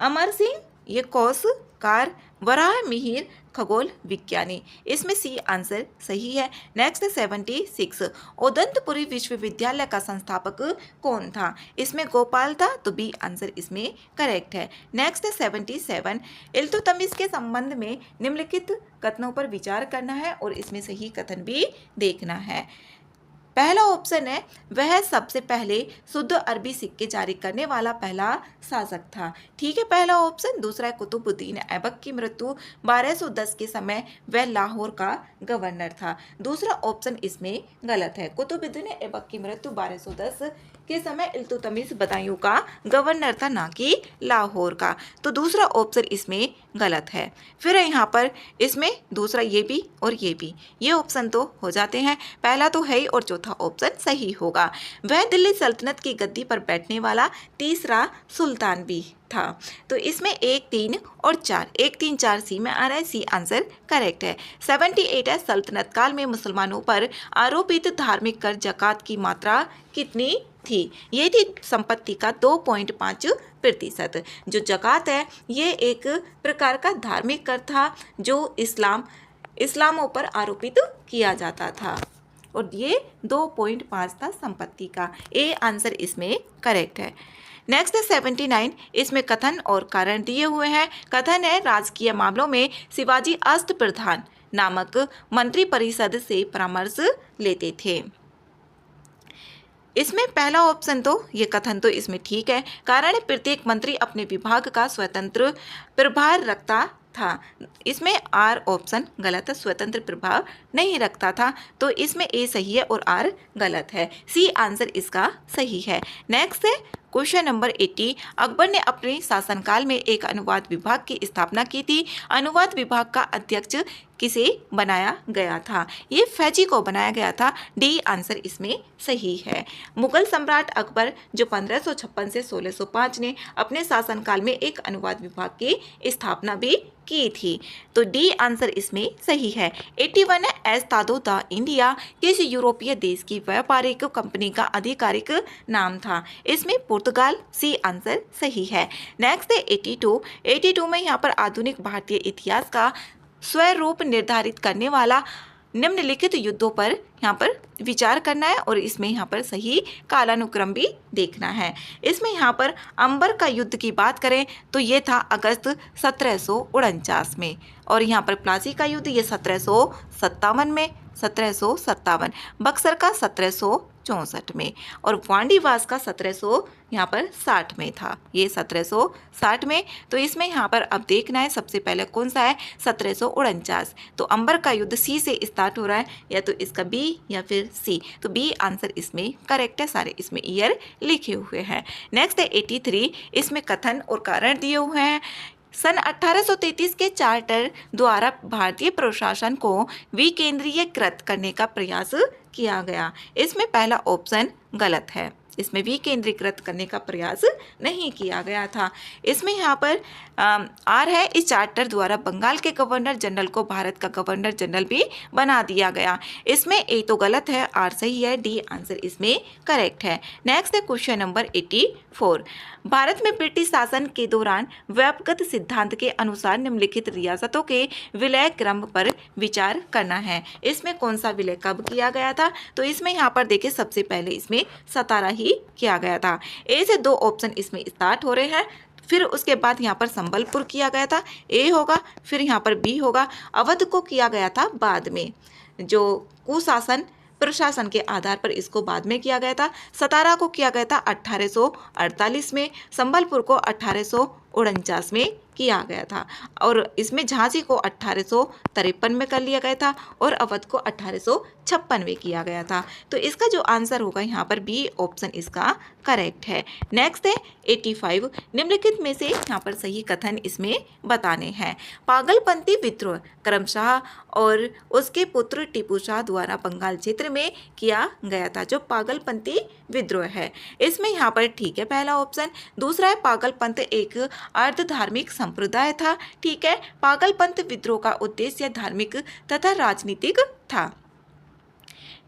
अमर सिंह ये कोषकार। वराह मिहिर खगोल विज्ञानी। इसमें सी आंसर सही है। नेक्स्ट 76। उदंतपुरी विश्वविद्यालय का संस्थापक कौन था? इसमें गोपाल था, तो बी आंसर इसमें करेक्ट है। नेक्स्ट 77। इल्तुतमिश के संबंध में निम्नलिखित कथनों पर विचार करना है और इसमें सही कथन भी देखना है। पहला ऑप्शन है वह सबसे पहले शुद्ध अरबी सिक्के जारी करने वाला पहला शासक था। ठीक है, पहला ऑप्शन। दूसरा है कुतुबुद्दीन ऐबक की मृत्यु 1210 के समय वह लाहौर का गवर्नर था। दूसरा ऑप्शन इसमें गलत है। कुतुबुद्दीन ऐबक की मृत्यु 1210 के समय इल्तुतमिश बदायूं का गवर्नर था, ना कि लाहौर का। तो दूसरा ऑप्शन इसमें गलत है। फिर यहाँ पर इसमें दूसरा ये भी और ये ऑप्शन तो हो जाते हैं। पहला तो है ही और चौथा ऑप्शन सही होगा। वह दिल्ली सल्तनत की गद्दी पर बैठने वाला तीसरा सुल्तान भी था। तो इसमें 1, 3 और 4, 1, 3, 4 सी में आ रहा है। सी आंसर करेक्ट है। 78 है। सल्तनत काल में मुसलमानों पर आरोपित धार्मिक कर जकात की मात्रा कितनी थी? ये थी संपत्ति का 2.5%। जो जकात है ये एक प्रकार का धार्मिक कर था जो इस्लामों पर आरोपित किया जाता था और ये 2.5 था संपत्ति का। ए आंसर इसमें करेक्ट है। नेक्स्ट है 79। इसमें कथन और कारण दिए हुए हैं। कथन है राजकीय मामलों में शिवाजी अष्ट प्रधान नामक मंत्री परिषद से परामर्श लेते थे। इसमें पहला ऑप्शन तो ये कथन तो इसमें ठीक है। कारण प्रत्येक मंत्री अपने विभाग का स्वतंत्र प्रभार रखता था। इसमें आर ऑप्शन गलत है, स्वतंत्र प्रभाव नहीं रखता था। तो इसमें ए सही है और आर गलत है। सी आंसर इसका सही है। नेक्स्ट है क्वेश्चन नंबर 80। अकबर ने अपने शासनकाल में एक अनुवाद विभाग की स्थापना की थी। अनुवाद विभाग का अध्यक्ष किसे बनाया गया था? ये फैजी को बनाया गया था। डी आंसर इसमें सही है। मुगल सम्राट अकबर जो 1556 से 1605 ने अपने शासनकाल में एक अनुवाद विभाग की स्थापना भी की थी। तो डी आंसर इसमें सही है। 81 है। एस्तादो द इंडिया किस यूरोपीय देश की व्यापारिक कंपनी का आधिकारिक नाम था? इसमें पुर्तगाल। सी आंसर सही है। नेक्स्ट है 82। 82 में यहाँ पर आधुनिक भारतीय इतिहास का स्वरूप निर्धारित करने वाला निम्नलिखित युद्धों पर यहाँ पर विचार करना है और इसमें यहाँ पर सही कालानुक्रम भी देखना है। इसमें यहाँ पर अंबर का युद्ध की बात करें तो ये था अगस्त 1749 में और यहाँ पर प्लासी का युद्ध ये 1757 में, 1757, बक्सर का 1764 में और वांडीवास का 1760 में था। ये 1760 में। तो इसमें यहाँ पर अब देखना है सबसे पहले कौन सा है, 1749। तो अंबर का युद्ध सी से स्टार्ट हो रहा है, या तो इसका बी या फिर सी। तो बी आंसर इसमें करेक्ट है। सारे इसमें ईयर लिखे हुए हैं। नेक्स्ट है 83। इसमें कथन और कारण दिए हुए हैं। सन 1833 के चार्टर द्वारा भारतीय प्रशासन को विकेंद्रीयकृत करने का प्रयास किया गया। इसमें पहला ऑप्शन गलत है। इसमें विकेंद्रीकृत करने का प्रयास नहीं किया गया था। इसमें यहाँ पर आर है। इस चार्टर द्वारा बंगाल के गवर्नर जनरल को भारत का गवर्नर जनरल भी बना दिया गया। इसमें ए तो गलत है, आर सही है। डी आंसर इसमें करेक्ट है। नेक्स्ट है क्वेश्चन नंबर 84। भारत में ब्रिटिश शासन के दौरान व्यक्तिगत सिद्धांत के अनुसार निम्नलिखित रियासतों के विलय क्रम पर विचार करना है। इसमें कौन सा विलय कब किया गया था? तो इसमें यहाँ पर देखिए सबसे पहले इसमें सतारा ही किया गया था। ए से 2 ऑप्शन इसमें स्टार्ट हो रहे हैं। फिर उसके बाद यहाँ पर संबलपुर किया गया था, ए होगा। फिर यहाँ पर बी होगा। अवध को किया गया था बाद में, जो कुशासन प्रशासन के आधार पर इसको बाद में किया गया था। सतारा को किया गया था 1848 में, संबलपुर को 1800 1849 में किया गया था और इसमें झांसी को 1853 में कर लिया गया था और अवध को 1856 में किया गया था। तो इसका जो आंसर होगा यहाँ पर बी ऑप्शन इसका करेक्ट है। नेक्स्ट है 85, निम्नलिखित में से यहाँ पर सही कथन इसमें बताने हैं। पागलपंती विद्रोह क्रमशः और उसके पुत्र टीपू शाह द्वारा बंगाल क्षेत्र में किया गया था। जो पागलपंती विद्रोह है इसमें यहाँ पर ठीक है पहला ऑप्शन। दूसरा है पागलपंथ एक अर्ध धार्मिक संप्रदाय था। ठीक है, पागलपंथ विद्रोह का उद्देश्य धार्मिक तथा राजनीतिक था।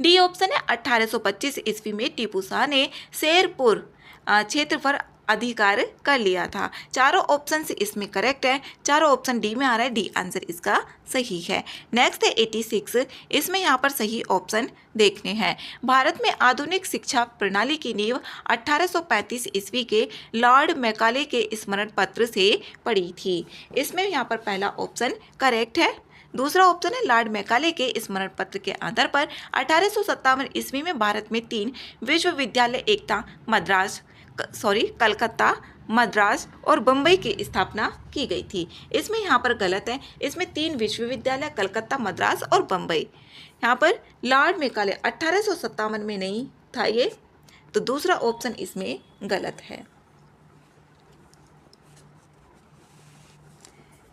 डी ऑप्शन है 1825 ईस्वी में टीपू शाह ने शेरपुर क्षेत्र पर अधिकार कर लिया था। चारों ऑप्शन इसमें करेक्ट है, चारों ऑप्शन डी में आ रहा है, डी आंसर इसका सही है। नेक्स्ट है 86, इसमें यहाँ पर सही ऑप्शन देखने हैं। भारत में आधुनिक शिक्षा प्रणाली की नींव 1835 ईस्वी के लॉर्ड मैकाले के स्मरण पत्र से पड़ी थी। इसमें यहाँ पर पहला ऑप्शन करेक्ट है। दूसरा ऑप्शन है लॉर्ड मैकाले के स्मरण पत्र के आधार पर 1857 ईस्वी में भारत में 3 विश्वविद्यालय एकता कलकत्ता, मद्रास और बम्बई की स्थापना की गई थी। इसमें यहाँ पर गलत है, इसमें 3 विश्वविद्यालय कलकत्ता, मद्रास और बम्बई। यहाँ पर लॉर्ड मैकाले 1857 में नहीं था ये, तो दूसरा ऑप्शन इसमें गलत है।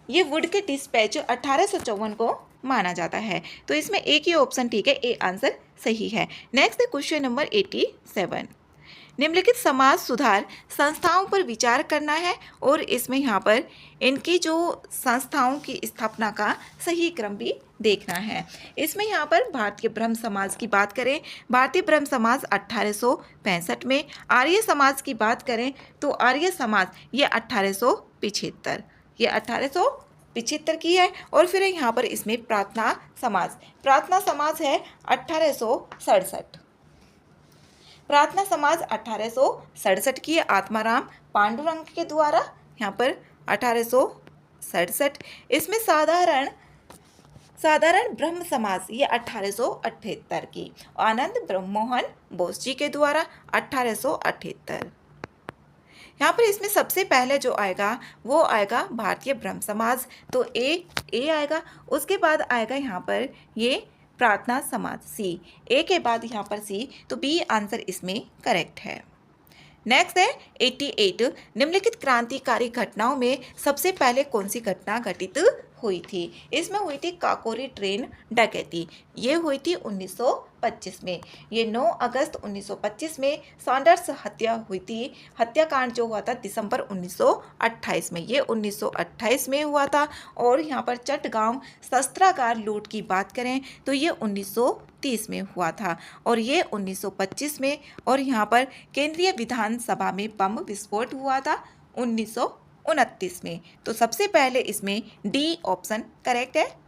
ये वुड के डिस्पैच 1854 को माना जाता है, तो इसमें एक ही ऑप्शन ठीक है, ए आंसर सही है। नेक्स्ट है क्वेश्चन नंबर 87, निम्नलिखित समाज सुधार संस्थाओं पर विचार करना है और इसमें यहाँ पर इनकी जो संस्थाओं की स्थापना का सही क्रम भी देखना है। इसमें यहाँ पर भारतीय ब्रह्म समाज की बात करें, भारतीय ब्रह्म समाज 1865 में। आर्य समाज की बात करें तो आर्य समाज ये 1875 की है। और फिर यहाँ पर इसमें प्रार्थना समाज है 1867। प्रार्थना समाज 1867 की आत्माराम पांडुरंग के द्वारा, यहाँ पर 1867। इसमें साधारण ब्रह्म समाज ये 1878 की, आनंद ब्रह्मोहन बोस जी के द्वारा 1878। यहाँ पर इसमें सबसे पहले जो आएगा वो आएगा भारतीय ब्रह्म समाज, तो ए आएगा। उसके बाद आएगा यहाँ पर ये प्रार्थना समाज, सी। ए के बाद यहाँ पर सी, तो बी आंसर इसमें करेक्ट है। नेक्स्ट है 88, निम्नलिखित क्रांतिकारी घटनाओं में सबसे पहले कौन सी घटना घटित हुई थी? इसमें हुई थी काकोरी ट्रेन डकैती, ये हुई थी 1925 में। ये 9 अगस्त 1925 में सॉन्डर्स हत्या हुई थी। हत्याकांड जो हुआ था दिसंबर 1928 में, ये 1928 में हुआ था। और यहाँ पर चटगांव शस्त्रागार लूट की बात करें तो ये 1930 में हुआ था और ये 1925 में। और यहाँ पर केंद्रीय विधानसभा में बम विस्फोट हुआ था 1929 में। तो सबसे पहले इसमें डी ऑप्शन करेक्ट है।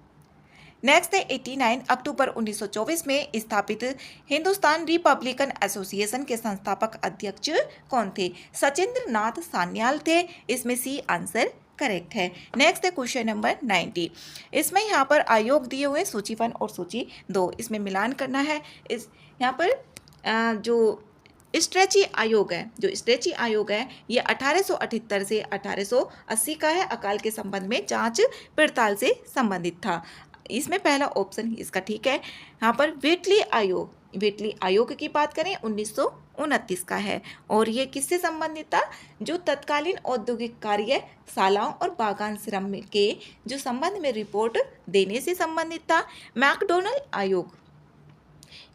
नेक्स्ट है 89, अक्टूबर 1924 में स्थापित हिंदुस्तान रिपब्लिकन एसोसिएशन के संस्थापक अध्यक्ष कौन थे? सचिंद्र नाथ सान्याल थे। इसमें सी आंसर करेक्ट है। नेक्स्ट है क्वेश्चन नंबर 90, इसमें यहाँ पर आयोग दिए हुए सूची 1 और सूची 2, इसमें मिलान करना है। इस यहाँ पर जो स्ट्रेची आयोग है ये 1878 से 1880 का है। अकाल के संबंध में जांच पड़ताल से संबंधित था। इसमें पहला ऑप्शन इसका ठीक है। यहाँ पर वेटली आयोग की बात करें 1929 का है और ये किससे संबंधित था? जो तत्कालीन औद्योगिक कार्यशालाओं और बागान श्रम के जो संबंध में रिपोर्ट देने से संबंधित था। मैकडोनल्ड आयोग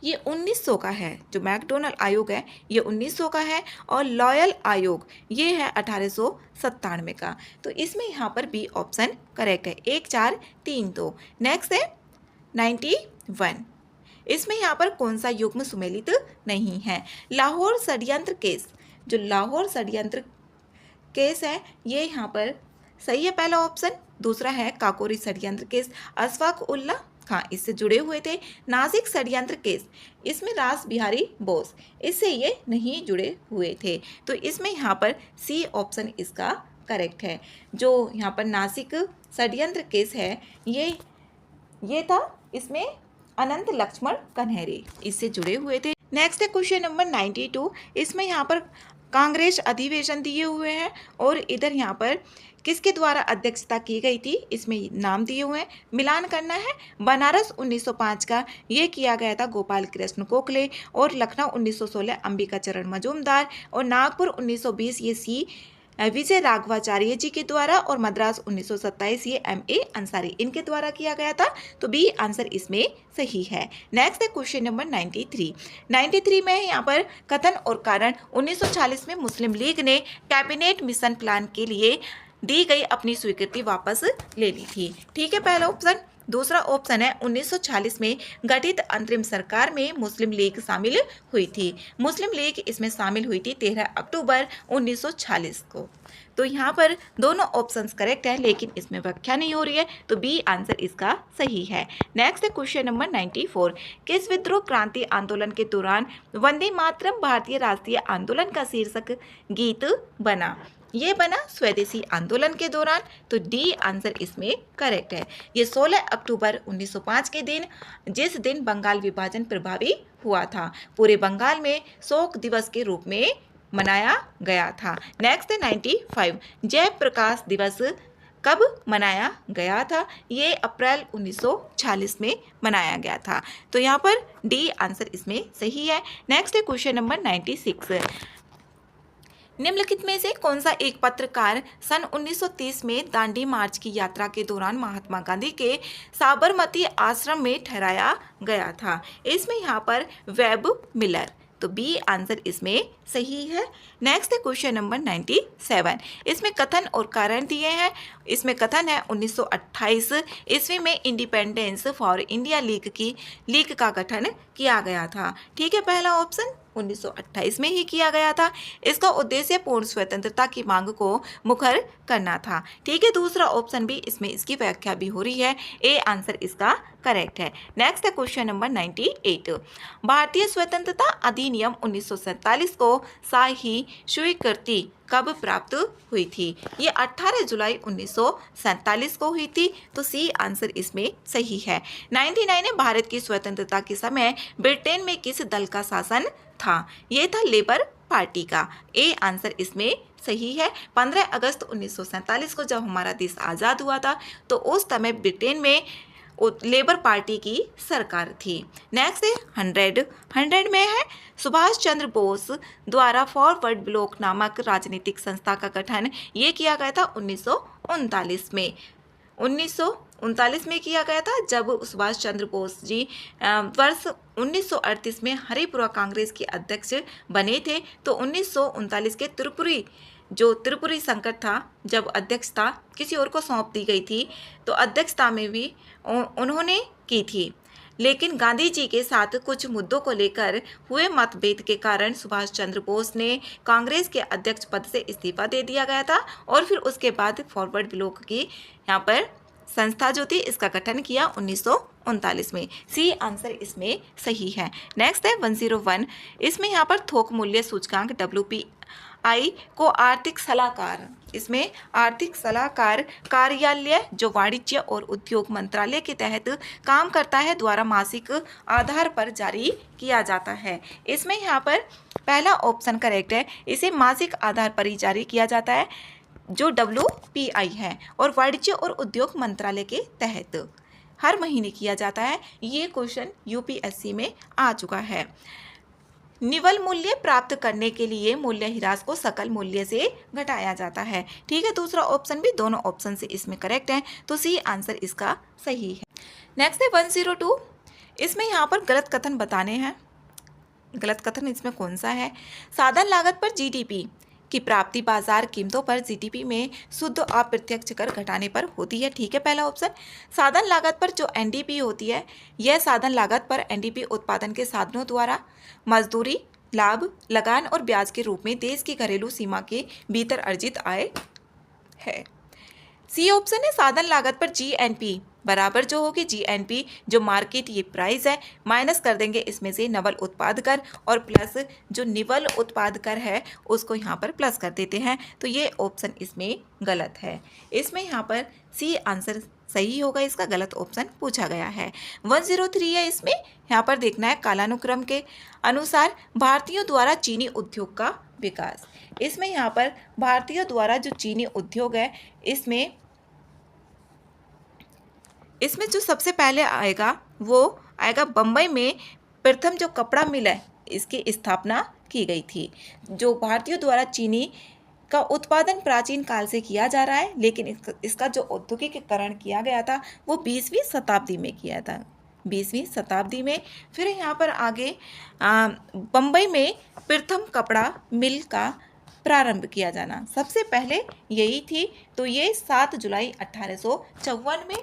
ये 1900 का है, जो मैकडोनल्ड आयोग है ये 1900 का है। और लॉयल आयोग ये है 1897 का। तो इसमें यहाँ पर बी ऑप्शन करेक्ट है, 1 4 3 2। नेक्स्ट है 91, इसमें यहाँ पर कौन सा युग्म सुमेलित नहीं है? लाहौर षड्यंत्र केस, जो लाहौर षड्यंत्र केस है ये यहाँ पर सही है पहला ऑप्शन। दूसरा है काकोरी षड्यंत्र केस, अशफाक उल्ला खां इससे जुड़े हुए थे। नासिक षड्यंत्र केस, इसमें रास बिहारी बोस, इससे ये नहीं जुड़े हुए थे। तो इसमें यहाँ पर सी ऑप्शन इसका करेक्ट है। जो यहाँ पर नासिक षड्यंत्र केस है ये था, इसमें अनंत लक्ष्मण कन्हैया इससे जुड़े हुए थे। नेक्स्ट है क्वेश्चन नंबर 92, इसमें यहाँ पर कांग्रेस अधिवेशन दिए हुए हैं और इधर यहाँ पर किसके द्वारा अध्यक्षता की गई थी, इसमें नाम दिए हुए हैं। मिलान करना है। बनारस 1905 का ये किया गया था गोपाल कृष्ण गोखले, और लखनऊ 1916 अंबिका चरण मजूमदार, और नागपुर 1920 ये सी विजय राघवाचार्य जी के द्वारा, और मद्रास 1927 ये M.A. अंसारी इनके द्वारा किया गया था। तो बी आंसर इसमें सही है। नेक्स्ट है क्वेश्चन नंबर 93 में यहाँ पर कथन और कारण 1940 में मुस्लिम लीग ने कैबिनेट मिशन प्लान के लिए दी गई अपनी स्वीकृति वापस ले ली थी। ठीक है, पहला ऑप्शन। दूसरा ऑप्शन है 1940 में गठित अंतरिम सरकार में मुस्लिम लीग शामिल हुई थी। मुस्लिम लीग इसमें शामिल हुई थी 13 अक्टूबर 1940 को। तो यहाँ पर दोनों ऑप्शंस करेक्ट है, लेकिन इसमें व्याख्या नहीं हो रही है, तो बी आंसर इसका सही है। नेक्स्ट है क्वेश्चन नंबर 94। किस विद्रोह क्रांति आंदोलन के दौरान वंदे मातरम भारतीय राष्ट्रीय आंदोलन का शीर्षक गीत बना? ये बना स्वदेशी आंदोलन के दौरान। तो डी आंसर इसमें करेक्ट है। ये 16 अक्टूबर 1905 के दिन, जिस दिन बंगाल विभाजन प्रभावी हुआ था, पूरे बंगाल में शोक दिवस के रूप में मनाया गया था। नेक्स्ट है 95। जयप्रकाश दिवस कब मनाया गया था? ये अप्रैल 1946 में मनाया गया था। तो यहाँ पर डी आंसर इसमें सही है। नेक्स्ट है क्वेश्चन नंबर 96। निम्नलिखित में से कौन सा एक पत्रकार सन 1930 में दांडी मार्च की यात्रा के दौरान महात्मा गांधी के साबरमती आश्रम में ठहराया गया था? इसमें यहाँ पर वेब मिलर। तो बी आंसर इसमें सही है। नेक्स्ट है क्वेश्चन नंबर 97। इसमें कथन और कारण दिए हैं। इसमें कथन है 1928 ईस्वी में इंडिपेंडेंस फॉर इंडिया लीग का गठन किया गया था। ठीक है, पहला ऑप्शन 1928 में ही किया गया था। इसका उद्देश्य पूर्ण स्वतंत्रता की मांग को मुखर करना था। ठीक है, दूसरा ऑप्शन भी इसमें इसकी व्याख्या भी हो रही है। ए आंसर इसका करेक्ट है। नेक्स्ट है क्वेश्चन नंबर 98। भारतीय स्वतंत्रता अधिनियम 1947 को शाही स्वीकृति कब प्राप्त हुई थी? ये 18 जुलाई 1947 को हुई थी। तो सी आंसर इसमें सही है। 99 है भारत की स्वतंत्रता के समय ब्रिटेन में किस दल का शासन था? ये था लेबर पार्टी का। ए आंसर इसमें सही है। 15 अगस्त 1947 को जब हमारा देश आज़ाद हुआ था, तो उस समय ब्रिटेन में लेबर पार्टी की सरकार थी। नेक्स्ट है 100 में है सुभाष चंद्र बोस द्वारा फॉरवर्ड ब्लॉक नामक राजनीतिक संस्था का गठन ये किया गया था 1939 में। 1939 में किया गया था, जब सुभाष चंद्र बोस जी वर्ष 1938 में हरिपुरा कांग्रेस के अध्यक्ष बने थे। तो 1939 के त्रिपुरी संकट था, जब अध्यक्षता किसी और को सौंप दी गई थी, तो अध्यक्षता में भी उन्होंने की थी। लेकिन गांधी जी के साथ कुछ मुद्दों को लेकर हुए मतभेद के कारण सुभाष चंद्र बोस ने कांग्रेस के अध्यक्ष पद से इस्तीफा दे दिया गया था, और फिर उसके बाद फॉरवर्ड ब्लॉक की यहाँ पर संस्था जो थी इसका गठन किया 1939 में। सी आंसर इसमें सही है। नेक्स्ट है 101। इसमें यहाँ पर थोक मूल्य सूचकांक WPI को आर्थिक सलाहकार, इसमें आर्थिक सलाहकार कार्यालय जो वाणिज्य और उद्योग मंत्रालय के तहत काम करता है द्वारा मासिक आधार पर जारी किया जाता है। इसमें यहाँ पर पहला ऑप्शन करेक्ट है। इसे मासिक आधार पर ही जारी किया जाता है जो WPI है, और वाणिज्य और उद्योग मंत्रालय के तहत हर महीने किया जाता है। ये क्वेश्चन UPSC में आ चुका है। निवल मूल्य प्राप्त करने के लिए मूल्य ह्रास को सकल मूल्य से घटाया जाता है। ठीक है, दूसरा ऑप्शन भी दोनों ऑप्शन से इसमें करेक्ट है। तो सी आंसर इसका सही है। नेक्स्ट है 102। इसमें यहाँ पर गलत कथन बताने हैं। गलत कथन इसमें कौन सा है? साधन लागत पर GDP की प्राप्ति बाजार कीमतों पर GDP में शुद्ध अप्रत्यक्ष कर घटाने पर होती है। ठीक है, पहला ऑप्शन। साधन लागत पर जो NDP होती है, यह साधन लागत पर NDP उत्पादन के साधनों द्वारा मजदूरी, लाभ, लगान और ब्याज के रूप में देश की घरेलू सीमा के भीतर अर्जित आय है। सी ऑप्शन है साधन लागत पर GNP बराबर जो होगी GNP जो मार्केट ये प्राइस है, माइनस कर देंगे इसमें से नवल उत्पाद कर, और प्लस जो निवल उत्पाद कर है उसको यहाँ पर प्लस कर देते हैं। तो ये ऑप्शन इसमें गलत है। इसमें यहाँ पर सी आंसर सही होगा, इसका गलत ऑप्शन पूछा गया है। 103 है। इसमें यहाँ पर देखना है कालानुक्रम के अनुसार भारतीयों द्वारा चीनी उद्योग का विकास। इसमें यहाँ पर भारतीयों द्वारा जो चीनी उद्योग है इसमें जो सबसे पहले आएगा वो आएगा बम्बई में प्रथम जो कपड़ा मिल है इसकी स्थापना की गई थी। जो भारतीयों द्वारा चीनी का उत्पादन प्राचीन काल से किया जा रहा है, लेकिन इसका जो औद्योगिकीकरण किया गया था वो 20वीं शताब्दी में किया था, 20वीं शताब्दी में। फिर यहाँ पर आगे बम्बई में प्रथम कपड़ा मिल का प्रारंभ किया जाना सबसे पहले यही थी। तो ये 7 जुलाई 1854 में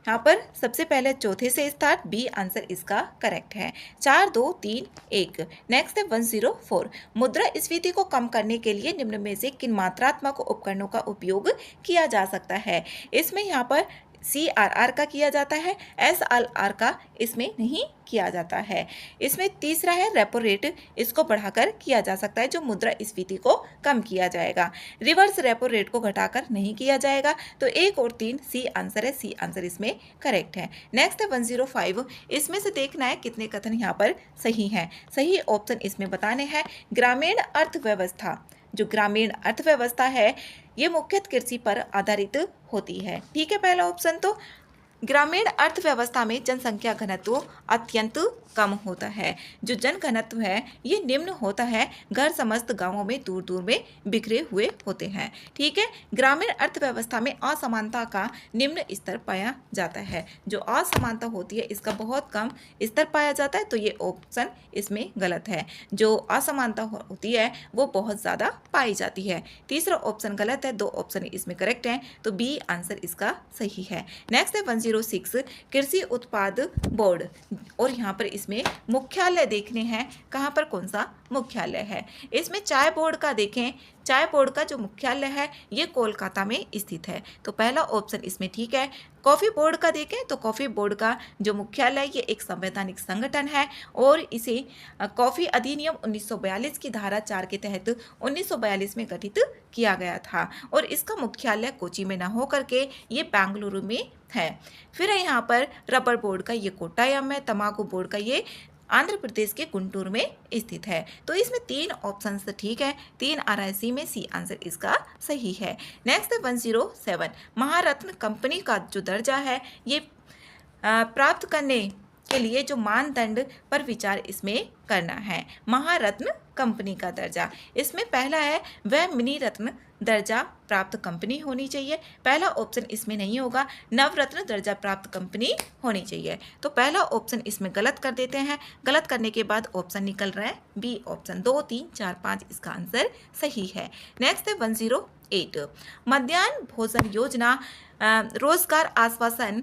यहाँ पर सबसे पहले चौथे से स्टार्ट, बी आंसर इसका करेक्ट है। 4 2 3 1। नेक्स्ट है 104। मुद्रास्फीति को कम करने के लिए निम्न में से किन मात्रात्मक उपकरणों का उपयोग किया जा सकता है। इसमें यहाँ पर CRR का किया जाता है, SRR का इसमें नहीं किया जाता है। इसमें तीसरा है रेपो रेट, इसको बढ़ाकर किया जा सकता है जो मुद्रास्फीति को कम किया जाएगा। रिवर्स रेपो रेट को घटाकर नहीं किया जाएगा। तो 1 और 3 सी आंसर है, सी आंसर इसमें करेक्ट है। नेक्स्ट है 105। इसमें से देखना है कितने कथन यहाँ पर सही हैं। सही ऑप्शन इसमें बताने हैं। ग्रामीण अर्थव्यवस्था, जो ग्रामीण अर्थव्यवस्था है ये मुख्यतः कृषि पर आधारित होती है। ठीक है, पहला ऑप्शन। तो ग्रामीण अर्थव्यवस्था में जनसंख्या घनत्व अत्यंत कम होता है। जो जन घनत्व है ये निम्न होता है, घर समस्त गांवों में दूर दूर में बिखरे हुए होते हैं। ठीक है, ग्रामीण अर्थव्यवस्था में असमानता का निम्न स्तर पाया जाता है। जो असमानता होती है इसका बहुत कम स्तर पाया जाता है, तो ये ऑप्शन इसमें गलत है। जो असमानता होती है वो बहुत ज़्यादा पाई जाती है। तीसरा ऑप्शन गलत है, 2 ऑप्शन इसमें करेक्ट हैं, तो बी आंसर इसका सही है। नेक्स्ट है 106। कृषि उत्पाद बोर्ड, और यहाँ पर इसमें मुख्यालय देखने हैं, कहाँ पर कौन सा मुख्यालय है। इसमें चाय बोर्ड का देखें, चाय बोर्ड का जो मुख्यालय है ये कोलकाता में स्थित है, तो पहला ऑप्शन इसमें ठीक है। कॉफ़ी बोर्ड का देखें तो कॉफ़ी बोर्ड का जो मुख्यालय ये एक संवैधानिक संगठन है, और इसे कॉफ़ी अधिनियम 1942 की धारा 4 के तहत 1942 में गठित किया गया था, और इसका मुख्यालय कोची में न होकर के ये बेंगलुरु में है। फिर यहाँ पर रबर बोर्ड का ये कोट्टायम है, तंबाकू बोर्ड का ये आंध्र प्रदेश के गुंटूर में स्थित है। तो इसमें 3 ऑप्शन ठीक है, 3 RIC में सी आंसर इसका सही है। नेक्स्ट है 107। महारत्न कंपनी का जो दर्जा है ये प्राप्त करने के लिए जो मानदंड पर विचार इसमें करना है। महारत्न कंपनी का दर्जा, इसमें पहला है वह मिनी रत्न दर्जा प्राप्त कंपनी होनी चाहिए, पहला ऑप्शन इसमें नहीं होगा। नवरत्न दर्जा प्राप्त कंपनी होनी चाहिए, तो पहला ऑप्शन इसमें गलत कर देते हैं। गलत करने के बाद ऑप्शन निकल रहा है बी ऑप्शन, 2 3 4 5 इसका आंसर सही है। नेक्स्ट है 108। मध्याह्न भोजन योजना रोजगार आश्वासन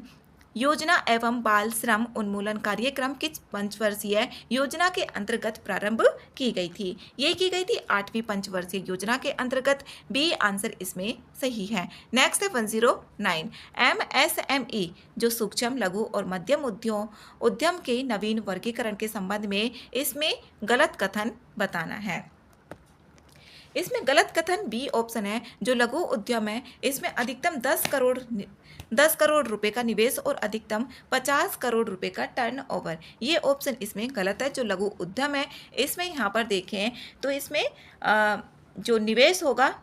योजना एवं बाल श्रम उन्मूलन कार्यक्रम किस पंचवर्षीय योजना के अंतर्गत प्रारंभ की गई थी। ये की गई थी 8वीं पंचवर्षीय योजना के अंतर्गत, बी आंसर इसमें सही है। नेक्स्ट है 109। MSME जो सूक्ष्म लघु और मध्यम उद्यम के नवीन वर्गीकरण के संबंध में इसमें गलत कथन बताना है। इसमें गलत कथन बी ऑप्शन है। जो लघु उद्यम है इसमें अधिकतम 10 करोड़ रुपए का निवेश और अधिकतम 50 करोड़ रुपए का टर्नओवर, ये ऑप्शन इसमें गलत है। जो लघु उद्यम है इसमें यहाँ पर देखें तो इसमें जो निवेश होगा,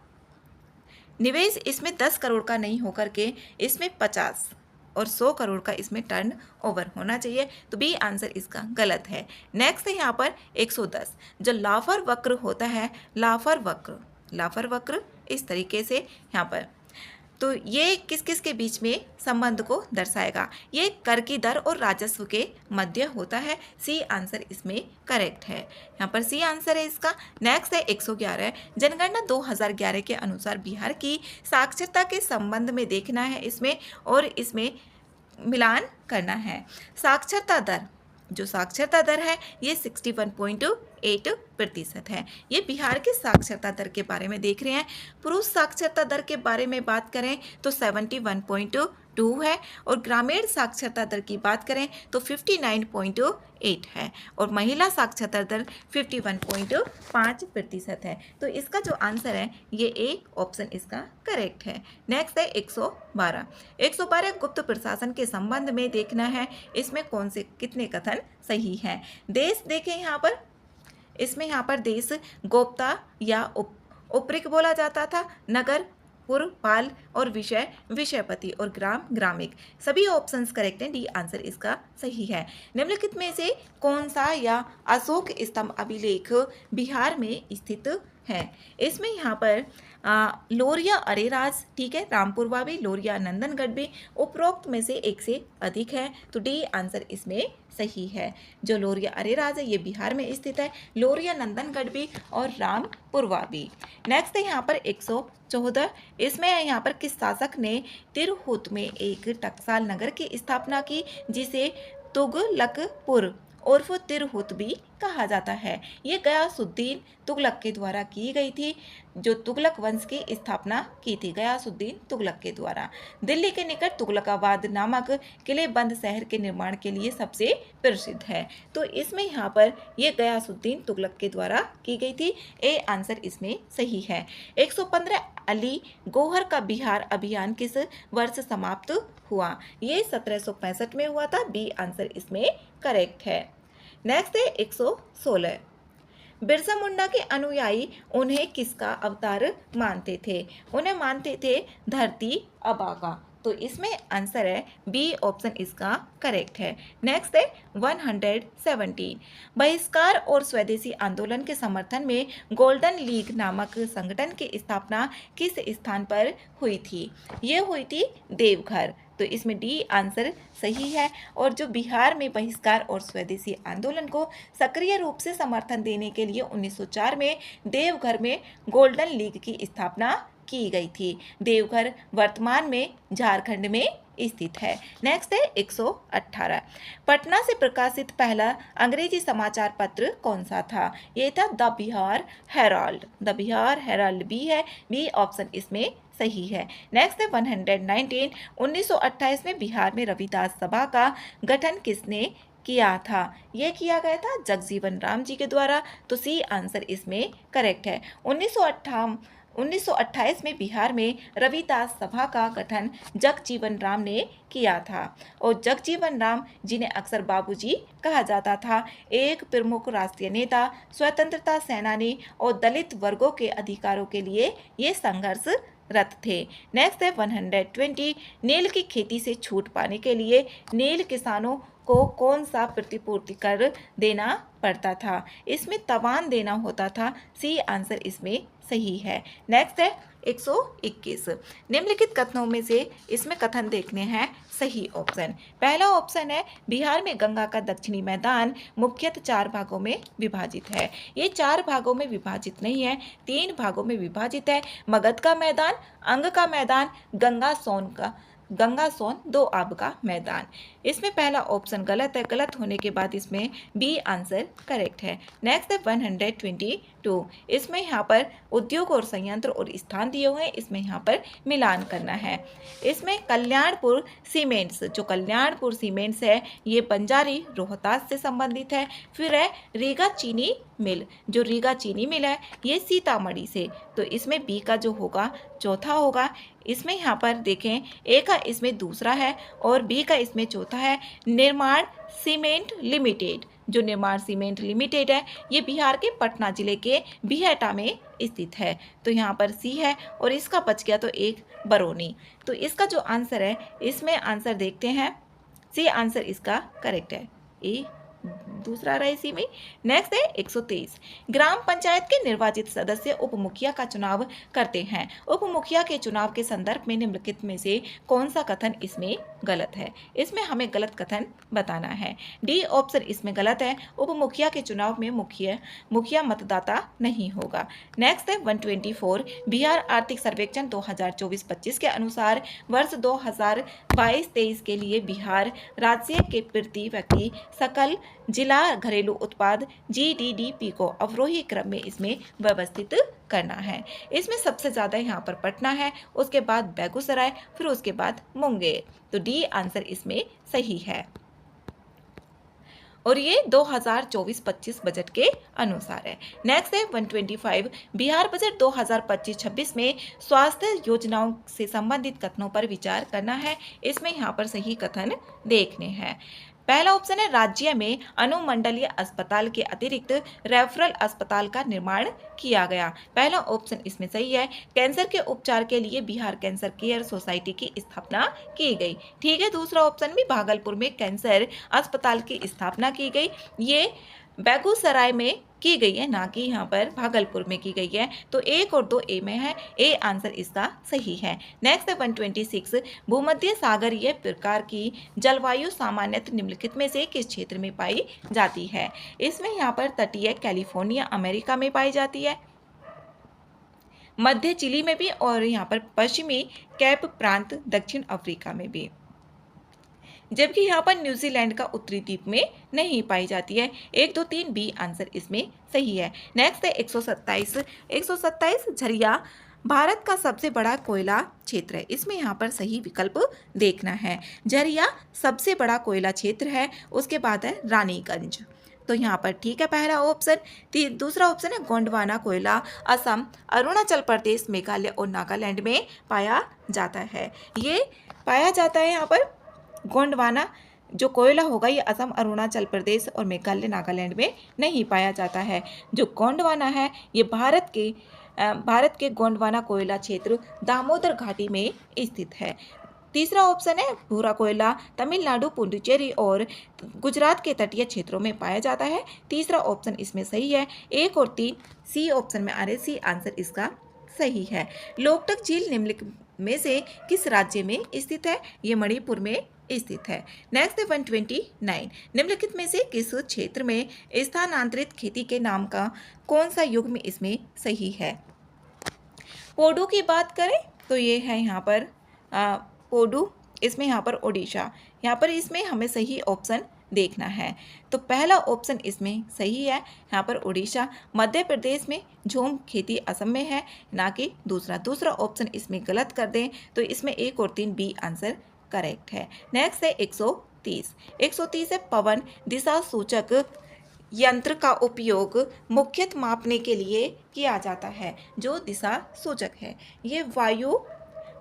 निवेश इसमें 10 करोड़ का नहीं होकर के इसमें 50 और 100 करोड़ का इसमें टर्न ओवर होना चाहिए, तो बी आंसर इसका गलत है। नेक्स्ट है यहाँ पर 110। जो लाफर वक्र होता है, लाफर वक्र इस तरीके से यहाँ पर, तो ये किस किस के बीच में संबंध को दर्शाएगा। ये कर की दर और राजस्व के मध्य होता है, सी आंसर इसमें करेक्ट है। यहाँ पर सी आंसर है इसका। नेक्स्ट है 111। जनगणना 2011 के अनुसार बिहार की साक्षरता के संबंध में देखना है इसमें, और इसमें मिलान करना है। साक्षरता दर, जो साक्षरता दर है ये 61.8% है। ये बिहार के साक्षरता दर के बारे में देख रहे हैं। पुरुष साक्षरता दर के बारे में बात करें तो 71.2 है, और ग्रामीण साक्षरता दर की बात करें तो 59.8 है, और महिला साक्षरता दर 51.5% है। तो इसका जो आंसर है ये ए ऑप्शन इसका करेक्ट है। नेक्स्ट है 112। 112 गुप्त प्रशासन के संबंध में देखना है, इसमें कौन से कितने कथन सही हैं। देश देखें यहाँ पर, इसमें यहाँ पर देश गोप्ता या उपरिक बोला जाता था, नगर पुर पाल और विषय विषयपति और ग्राम ग्रामिक। सभी ऑप्शंस करेक्ट हैं, डी आंसर इसका सही है। निम्नलिखित में से कौन सा या अशोक स्तंभ अभिलेख बिहार में स्थित है? इसमें यहाँ पर लोरिया अरेराज, ठीक है, रामपुर वावी, लोरिया नंदनगढ़ भी उपरोक्त में से एक से अधिक है, तो डी आंसर इसमें सही है। जो लोरिया अरेराज है ये बिहार में स्थित है, लोरिया नंदनगढ़ भी और रामपुर वावी। नेक्स्ट है यहाँ पर 114, इसमें यहाँ पर किस शासक ने तिरहुत में एक टकसाल नगर की स्थापना की जिसे तुगलकपुर उर्फ तिरहुत भी कहा जाता है? ये गयासुद्दीन तुगलक के द्वारा की गई थी, जो तुगलक वंश की स्थापना की थी गयासुद्दीन तुगलक के द्वारा। दिल्ली के निकट तुगलकाबाद नामक किलेबंद शहर के निर्माण के लिए सबसे प्रसिद्ध है, तो इसमें यहाँ पर ये गयासुद्दीन तुगलक के द्वारा की गई थी, ए आंसर इसमें सही है। 115 अली गौहर का बिहार अभियान किस वर्ष समाप्त हुआ? ये 1765 में हुआ था, बी आंसर इसमें करेक्ट है। नेक्स्ट है 116, बिरसा मुंडा के अनुयायी उन्हें किसका अवतार मानते थे? उन्हें मानते थे धरती आबा का, तो इसमें आंसर है बी ऑप्शन इसका करेक्ट है। नेक्स्ट है 117, बहिष्कार और स्वदेशी आंदोलन के समर्थन में गोल्डन लीग नामक संगठन की स्थापना किस स्थान पर हुई थी? ये हुई थी देवघर, तो इसमें डी आंसर सही है। और जो बिहार में बहिष्कार और स्वदेशी आंदोलन को सक्रिय रूप से समर्थन देने के लिए 1904 में देवघर में गोल्डन लीग की स्थापना की गई थी। देवघर वर्तमान में झारखंड में स्थित है। नेक्स्ट है 118, पटना से प्रकाशित पहला अंग्रेजी समाचार पत्र कौन सा था? ये था the Bihar Herald, the Bihar Herald B है, बी ऑप्शन इसमें सही है। नेक्स्ट है 119, 1928 में बिहार में रविदास सभा का गठन किसने किया था? यह किया गया था जगजीवन राम जी के द्वारा, तो सी आंसर इसमें करेक्ट है। 1928 में बिहार में रविदास सभा का गठन जगजीवन राम ने किया था, और जगजीवन राम जिन्हें अक्सर बाबूजी कहा जाता था, एक प्रमुख राष्ट्रीय नेता, स्वतंत्रता सेनानी और दलित वर्गों के अधिकारों के लिए ये संघर्ष रत थे। नेक्स्ट है 120, नील की खेती से छूट पाने के लिए नील किसानों को कौन सा प्रतिपूर्ति कर देना पड़ता था? इसमें तवान देना होता था, सी आंसर इसमें सही है। नेक्स्ट है 121, निम्नलिखित कथनों में से इसमें कथन देखने हैं सही ऑप्शन। पहला ऑप्शन है बिहार में गंगा का दक्षिणी मैदान मुख्यतः 4 भागों में विभाजित है। ये 4 भागों में विभाजित नहीं है, 3 भागों में विभाजित है। मगध का मैदान, अंग का मैदान, गंगा सोन 2 आब का मैदान। इसमें पहला ऑप्शन गलत है, गलत होने के बाद इसमें बी आंसर करेक्ट है। नेक्स्ट है 122, इसमें यहाँ पर उद्योग और संयंत्र और स्थान दिए हुए हैं, इसमें यहाँ पर मिलान करना है। इसमें कल्याणपुर सीमेंट्स, जो कल्याणपुर सीमेंट्स है ये बंजारी रोहतास से संबंधित है। फिर है रीगा चीनी मिल, जो रीगा चीनी मिल है ये सीतामढ़ी से, तो इसमें बी का जो होगा चौथा होगा। इसमें यहाँ पर देखें ए का इसमें दूसरा है और बी का इसमें चौथा है। निर्माण सीमेंट लिमिटेड, जो निर्माण सीमेंट लिमिटेड है ये बिहार के पटना जिले के बिहटा में स्थित है, तो यहाँ पर सी है और इसका बच गया तो एक बरौनी, तो इसका जो आंसर है इसमें आंसर देखते हैं, सी आंसर इसका करेक्ट है, ए दूसरा रहा इसी में। नेक्स्ट है 123, ग्राम पंचायत के निर्वाचित सदस्य उप मुखिया का चुनाव करते हैं। उप मुखिया के चुनाव के संदर्भ में निम्नलिखित में से कौन सा कथन इसमें गलत है? इसमें हमें गलत कथन बताना है। डी ऑप्शन इसमें गलत है, उप मुखिया के चुनाव में मुखिया मतदाता नहीं होगा। नेक्स्ट है 124, बिहार आर्थिक सर्वेक्षण 2024-25 के अनुसार वर्ष 2022-23 के लिए बिहार राज्य के प्रति व्यक्ति सकल जिला घरेलू उत्पाद जीडीपी को अवरोही क्रम में इसमें व्यवस्थित करना है। इसमें सबसे ज्यादा यहाँ पर पटना है, उसके बाद बेगूसराय, फिर उसके बाद मुंगेर, तो डी आंसर इसमें सही है। और ये 2024-25 बजट के अनुसार है। नेक्स्ट है 125, बिहार बजट 2025-26 में स्वास्थ्य योजनाओं से संबंधित कथनों पर विचार करना है। इसमें यहाँ पर सही कथन देखने हैं। पहला ऑप्शन है राज्य में अनुमंडलीय अस्पताल के अतिरिक्त रेफरल अस्पताल का निर्माण किया गया। पहला ऑप्शन इसमें सही है। कैंसर के उपचार के लिए बिहार कैंसर केयर सोसाइटी की स्थापना की गई। ठीक है, दूसरा ऑप्शन भी भागलपुर में कैंसर अस्पताल की स्थापना की गई। ये बेगूसराय में की गई है, ना कि यहाँ पर भागलपुर में की गई है। तो 1 और 2 ए में है, ए आंसर इसका सही है। नेक्स्ट है 126, भूमध्य सागरीय प्रकार की जलवायु सामान्यतः निम्नलिखित में से किस क्षेत्र में पाई जाती है। इसमें यहाँ पर तटीय कैलिफोर्निया अमेरिका में पाई जाती है, मध्य चिली में भी, और यहाँ पर पश्चिमी कैप प्रांत दक्षिण अफ्रीका में भी, जबकि यहाँ पर न्यूजीलैंड का उत्तरी द्वीप में नहीं पाई जाती है। 1, 2, 3 बी आंसर इसमें सही है। नेक्स्ट है 127 झरिया भारत का सबसे बड़ा कोयला क्षेत्र है। इसमें यहाँ पर सही विकल्प देखना है। झरिया सबसे बड़ा कोयला क्षेत्र है, उसके बाद है रानीगंज। तो यहाँ पर ठीक है पहला ऑप्शन। दूसरा ऑप्शन है गोंडवाना कोयला असम, अरुणाचल प्रदेश, मेघालय और नागालैंड में पाया जाता है। ये पाया जाता है यहाँ पर गोंडवाना जो कोयला होगा ये असम, अरुणाचल प्रदेश और मेघालय, नागालैंड में नहीं पाया जाता है। जो गोंडवाना है ये भारत के गोंडवाना कोयला क्षेत्र दामोदर घाटी में स्थित है। तीसरा ऑप्शन है भूरा कोयला तमिलनाडु, पुडुचेरी और गुजरात के तटीय क्षेत्रों में पाया जाता है। तीसरा ऑप्शन इसमें सही है। 1 और 3 सी ऑप्शन में आ रहे, सी आंसर इसका सही है। लोकटक झील निम्नलिखित में से किस राज्य में स्थित है। ये मणिपुर में स्थित है। नेक्स्ट है 129, निम्नलिखित में से किस क्षेत्र में स्थानांतरित खेती के नाम का कौन सा युग्म इसमें सही है। पोडू की बात करें तो ये है यहाँ पर पोडू, इसमें यहाँ पर ओडिशा, यहाँ पर इसमें हमें सही ऑप्शन देखना है। तो पहला ऑप्शन इसमें सही है, यहाँ पर ओडिशा। मध्य प्रदेश में झूम खेती असम में है, ना कि दूसरा ऑप्शन इसमें गलत कर दें तो इसमें 1 और 3 बी आंसर करेक्ट है। नेक्स्ट है 130 है पवन दिशा सूचक यंत्र का उपयोग मुख्यतः मापने के लिए किया जाता है। जो दिशा सूचक है ये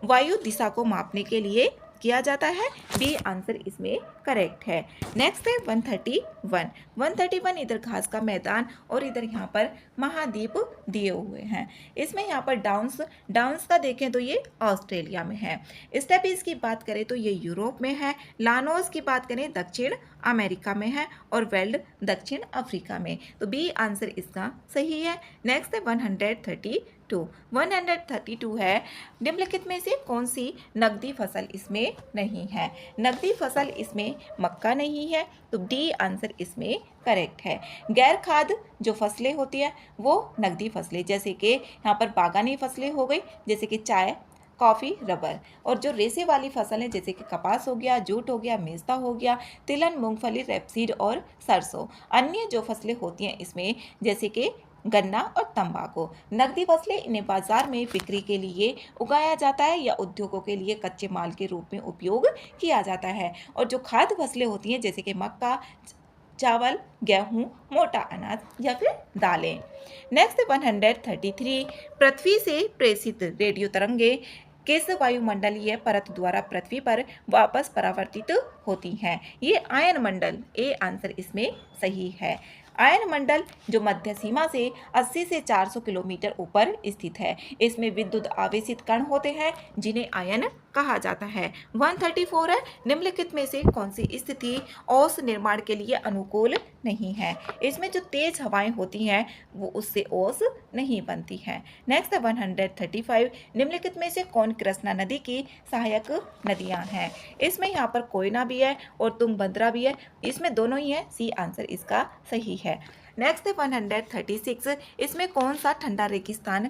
वायु दिशा को मापने के लिए किया जाता है। बी आंसर इसमें करेक्ट है। नेक्स्ट है 131 इधर घास का मैदान और इधर यहाँ पर महाद्वीप दिए हुए हैं। इसमें यहाँ पर डाउन्स का देखें तो ये ऑस्ट्रेलिया में है। स्टेपीज की बात करें तो ये यूरोप में है। लानोस की बात करें दक्षिण अमेरिका में है और वेल्ड दक्षिण अफ्रीका में। तो बी आंसर इसका सही है। नेक्स्ट है 132 है निम्नलिखित में से कौन सी नकदी फसल इसमें नहीं है। नकदी फसल इसमें मक्का नहीं है, तो डी आंसर इसमें करेक्ट है। गैर खाद्य जो फसलें होती है वो नकदी फसलें, जैसे कि यहाँ पर बागानी फसलें हो गई, जैसे कि चाय, कॉफ़ी, रबर, और जो रेसे वाली फसल है जैसे कि कपास हो गया, जूट हो गया, मेस्ता हो गया, तिलहन, मूंगफली, रेपसीड और सरसों। अन्य जो फसलें होती हैं इसमें जैसे कि गन्ना और तंबाकू। नकदी फसलें इन्हें बाजार में बिक्री के लिए उगाया जाता है या उद्योगों के लिए कच्चे माल के रूप में उपयोग किया जाता है। और जो खाद्य फसलें होती हैं जैसे कि मक्का, चावल, गेहूं, मोटा अनाज या फिर दालें। नेक्स्ट 133 पृथ्वी से प्रेषित रेडियो तरंगे किस वायुमंडलीय परत द्वारा पृथ्वी पर वापस परावर्तित होती हैं। ये आयन मंडल, ए आंसर इसमें सही है। आयन मंडल जो मध्य सीमा से 80 से 400 किलोमीटर ऊपर स्थित है। इसमें विद्युत आवेशित कण होते हैं जिन्हें आयन कहा जाता है। 134 है निम्नलिखित में से कौन सी स्थिति ओस निर्माण के लिए अनुकूल नहीं है। इसमें जो तेज हवाएं होती हैं वो उससे ओस नहीं बनती है। नेक्स्ट है 135 निम्नलिखित में से कौन कृष्णा नदी की सहायक नदियां हैं। इसमें यहाँ पर कोयना भी है और तुंगभद्रा भी है, इसमें दोनों ही है, सी आंसर इसका सही है। नेक्स्ट है 136 इसमें कौन सा ठंडा रेगिस्तान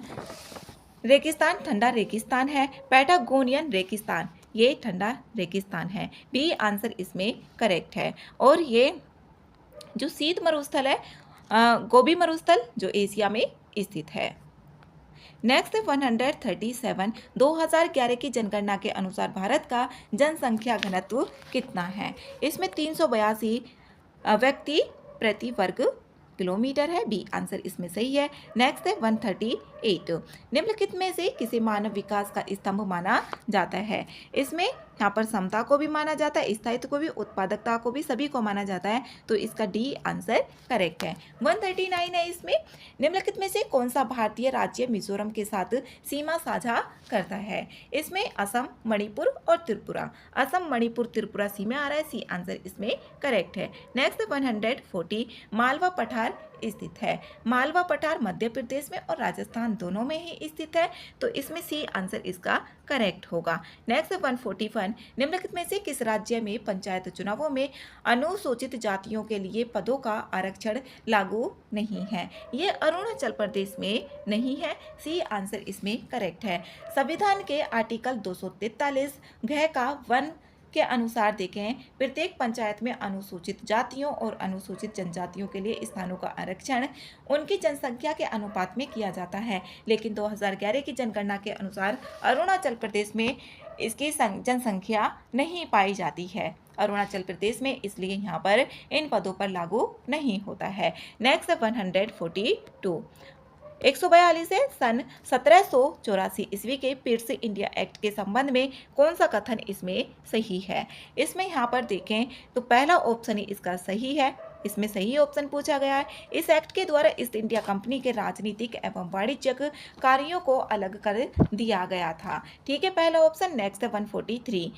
ठंडा रेगिस्तान है। पैटागोनियन रेगिस्तान, ये ठंडा रेगिस्तान है। बी आंसर इसमें करेक्ट है। और ये जो शीत मरुस्थल है गोबी मरुस्थल जो एशिया में स्थित है। नेक्स्ट 137 2011 की जनगणना के अनुसार भारत का जनसंख्या घनत्व कितना है। इसमें 382 व्यक्ति प्रति वर्ग किलोमीटर है। बी आंसर इसमें सही है। नेक्स्ट है 138 निम्नलिखित में से किसे मानव विकास का स्तंभ माना जाता है। इसमें यहाँ पर समता को भी माना जाता है, स्थायित्व को भी, उत्पादकता को भी, सभी को माना जाता है। तो इसका डी आंसर करेक्ट है। 139 है इसमें, निम्नलिखित में से कौन सा भारतीय राज्य मिजोरम के साथ सीमा साझा करता है? इसमें असम, मणिपुर और त्रिपुरा। असम, मणिपुर, त्रिपुरा सीमा आ रहा है, सी आंसर इसमें करेक्ट है। नेक्स्ट 140, मालवा पठार स्थित है। मालवा पठार मध्य प्रदेश में और राजस्थान दोनों में ही स्थित है। तो इसमें सी आंसर इसका करेक्ट होगा। नेक्स्ट 141, निम्नलिखित में से किस राज्य में पंचायत चुनावों में अनुसूचित जातियों के लिए पदों का आरक्षण लागू नहीं है? ये अरुणाचल प्रदेश में नहीं है, सी आंसर इसमें करेक्ट है। संविधान के आर्टिकल 243 घ का 1 के अनुसार देखें, प्रत्येक पंचायत में अनुसूचित जातियों और अनुसूचित जनजातियों के लिए स्थानों का आरक्षण उनकी जनसंख्या के अनुपात में किया जाता है। लेकिन 2011 की जनगणना के अनुसार अरुणाचल प्रदेश में इसकी जनसंख्या नहीं पाई जाती है अरुणाचल प्रदेश में, इसलिए यहाँ पर इन पदों पर लागू नहीं होता है। नेक्स्ट 142, 142 है, सन 1784 ईस्वी के पिट्स इंडिया एक्ट के संबंध में कौन सा कथन इसमें सही है? इसमें यहाँ पर देखें तो पहला ऑप्शन ही इसका सही है, इसमें सही ऑप्शन पूछा गया है। इस एक्ट के द्वारा ईस्ट इंडिया कंपनी के राजनीतिक एवं वाणिज्यिक कार्यों को अलग कर दिया गया था। ठीक है, पहला ऑप्शन। नेक्स्ट 143,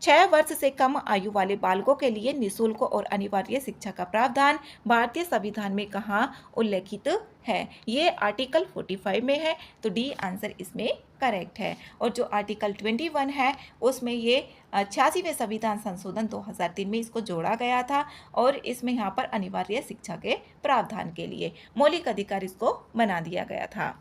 6 वर्ष से कम आयु वाले बालकों के लिए निःशुल्क और अनिवार्य शिक्षा का प्रावधान भारतीय संविधान में कहाँ उल्लेखित है? ये आर्टिकल 45 में है, तो डी आंसर इसमें करेक्ट है। और जो आर्टिकल 21 है उसमें ये 86वें संविधान संशोधन 2003 में इसको जोड़ा गया था और इसमें यहाँ पर अनिवार्य शिक्षा के प्रावधान के लिए मौलिक अधिकार इसको बना दिया गया था।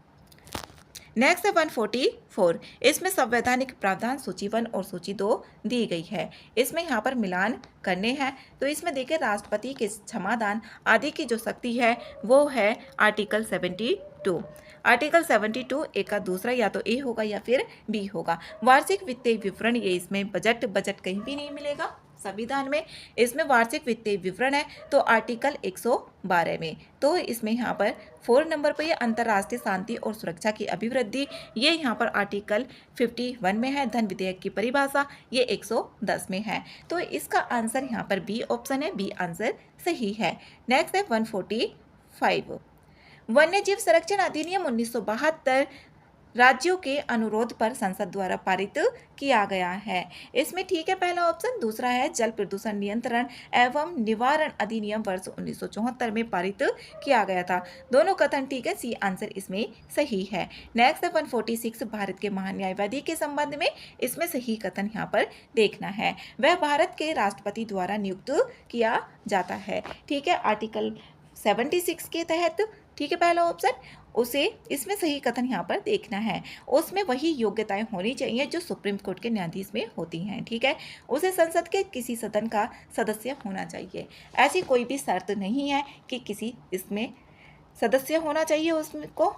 नेक्स्ट 144, इसमें संवैधानिक प्रावधान सूची 1 और सूची 2 दी गई है। इसमें यहाँ पर मिलान करने हैं, तो इसमें देखिए राष्ट्रपति के क्षमादान आदि की जो शक्ति है वो है आर्टिकल 72। आर्टिकल 72 ए का दूसरा या तो ए होगा या फिर बी होगा। वार्षिक वित्तीय विवरण, ये इसमें बजट कहीं भी नहीं मिलेगा संविधान में, इसमें वार्षिक वित्तीय विवरण है तो आर्टिकल 112 में। तो इसमें यहाँ पर 4 नंबर पर ये अंतर्राष्ट्रीय शांति और सुरक्षा की अभिवृद्धि, ये यहाँ पर आर्टिकल 51 में है। धन विधेयक की परिभाषा ये 110 में है। तो इसका आंसर यहाँ पर बी ऑप्शन है, बी आंसर सही है। नेक्स्ट है 145, वन्यजीव संरक्षण अधिनियम 1972 राज्यों के अनुरोध पर संसद द्वारा पारित किया गया है। इसमें ठीक है पहला ऑप्शन। दूसरा है जल प्रदूषण नियंत्रण एवं निवारण अधिनियम वर्ष 1974 में पारित किया गया था। दोनों कथन ठीक है, सी आंसर इसमें सही है। नेक्स्ट 146, भारत के महान्यायवादी के संबंध में इसमें सही कथन यहाँ पर देखना है। वह भारत के राष्ट्रपति द्वारा नियुक्त किया जाता है। ठीक है, आर्टिकल 76 के तहत। ठीक है, पहला ऑप्शन। उसे इसमें सही कथन यहाँ पर देखना है। उसमें वही योग्यताएं होनी चाहिए जो सुप्रीम कोर्ट के न्यायाधीश में होती हैं। ठीक है, उसे संसद के किसी सदन का सदस्य होना चाहिए। ऐसी कोई भी शर्त नहीं है कि किसी इसमें सदस्य होना चाहिए उसको।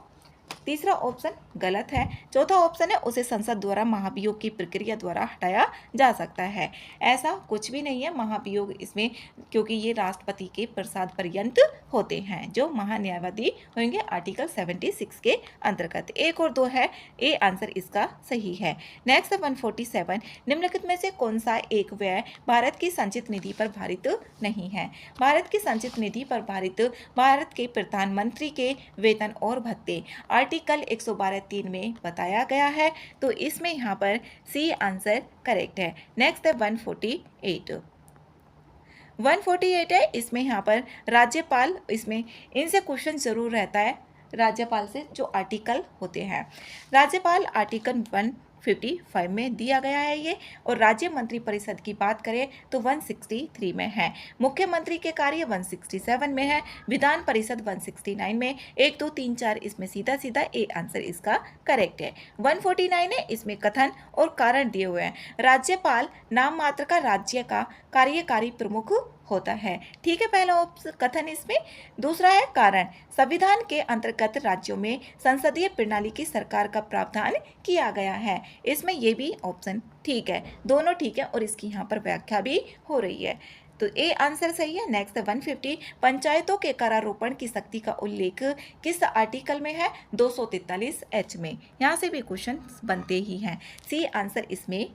तीसरा ऑप्शन गलत है। चौथा ऑप्शन है उसे संसद द्वारा महाभियोग की प्रक्रिया द्वारा हटाया जा सकता है। ऐसा कुछ भी नहीं है महाभियोग इसमें, क्योंकि ये राष्ट्रपति के प्रसाद पर्यंत होते हैं जो महान्यायवादी होंगे आर्टिकल 76 के अंतर्गत। 1 और 2 है, ए आंसर इसका सही है। नेक्स्ट 147, निम्नलिखित में से कौन सा एक व्यय भारत की संचित निधि पर भारित नहीं है? भारत की संचित निधि पर भारित भारत के प्रधानमंत्री के वेतन और भत्ते आर्टिकल 112(3) में बताया गया है। तो इसमें यहाँ पर सी आंसर करेक्ट है। नेक्स्ट है 148, 148 है। इसमें यहाँ पर राज्यपाल, इसमें इनसे क्वेश्चन जरूर रहता है राज्यपाल से जो आर्टिकल होते हैं। राज्यपाल आर्टिकल 155 में दिया गया है ये, और राज्य मंत्री परिषद की बात करें तो 163 में है। मुख्यमंत्री के कार्य 167 में है। विधान परिषद 169 में। 1 2 3 4 इसमें सीधा सीधा ए आंसर इसका करेक्ट है। 149 है, इसमें कथन और कारण दिए हुए हैं। राज्यपाल नाम मात्र का राज्य का कार्यकारी प्रमुख होता है। ठीक है, पहला कथन इसमें। दूसरा है कारण, संविधान के अंतर्गत राज्यों में संसदीय प्रणाली की सरकार का प्रावधान किया गया है। इसमें ये भी ऑप्शन ठीक है, दोनों ठीक है, और इसकी यहाँ पर व्याख्या भी हो रही है। तो ए आंसर सही है। नेक्स्ट 150, पंचायतों के करारोपण की शक्ति का उल्लेख किस आर्टिकल में है? 243H में। यहाँ से भी क्वेश्चन बनते ही हैं। सी आंसर इसमें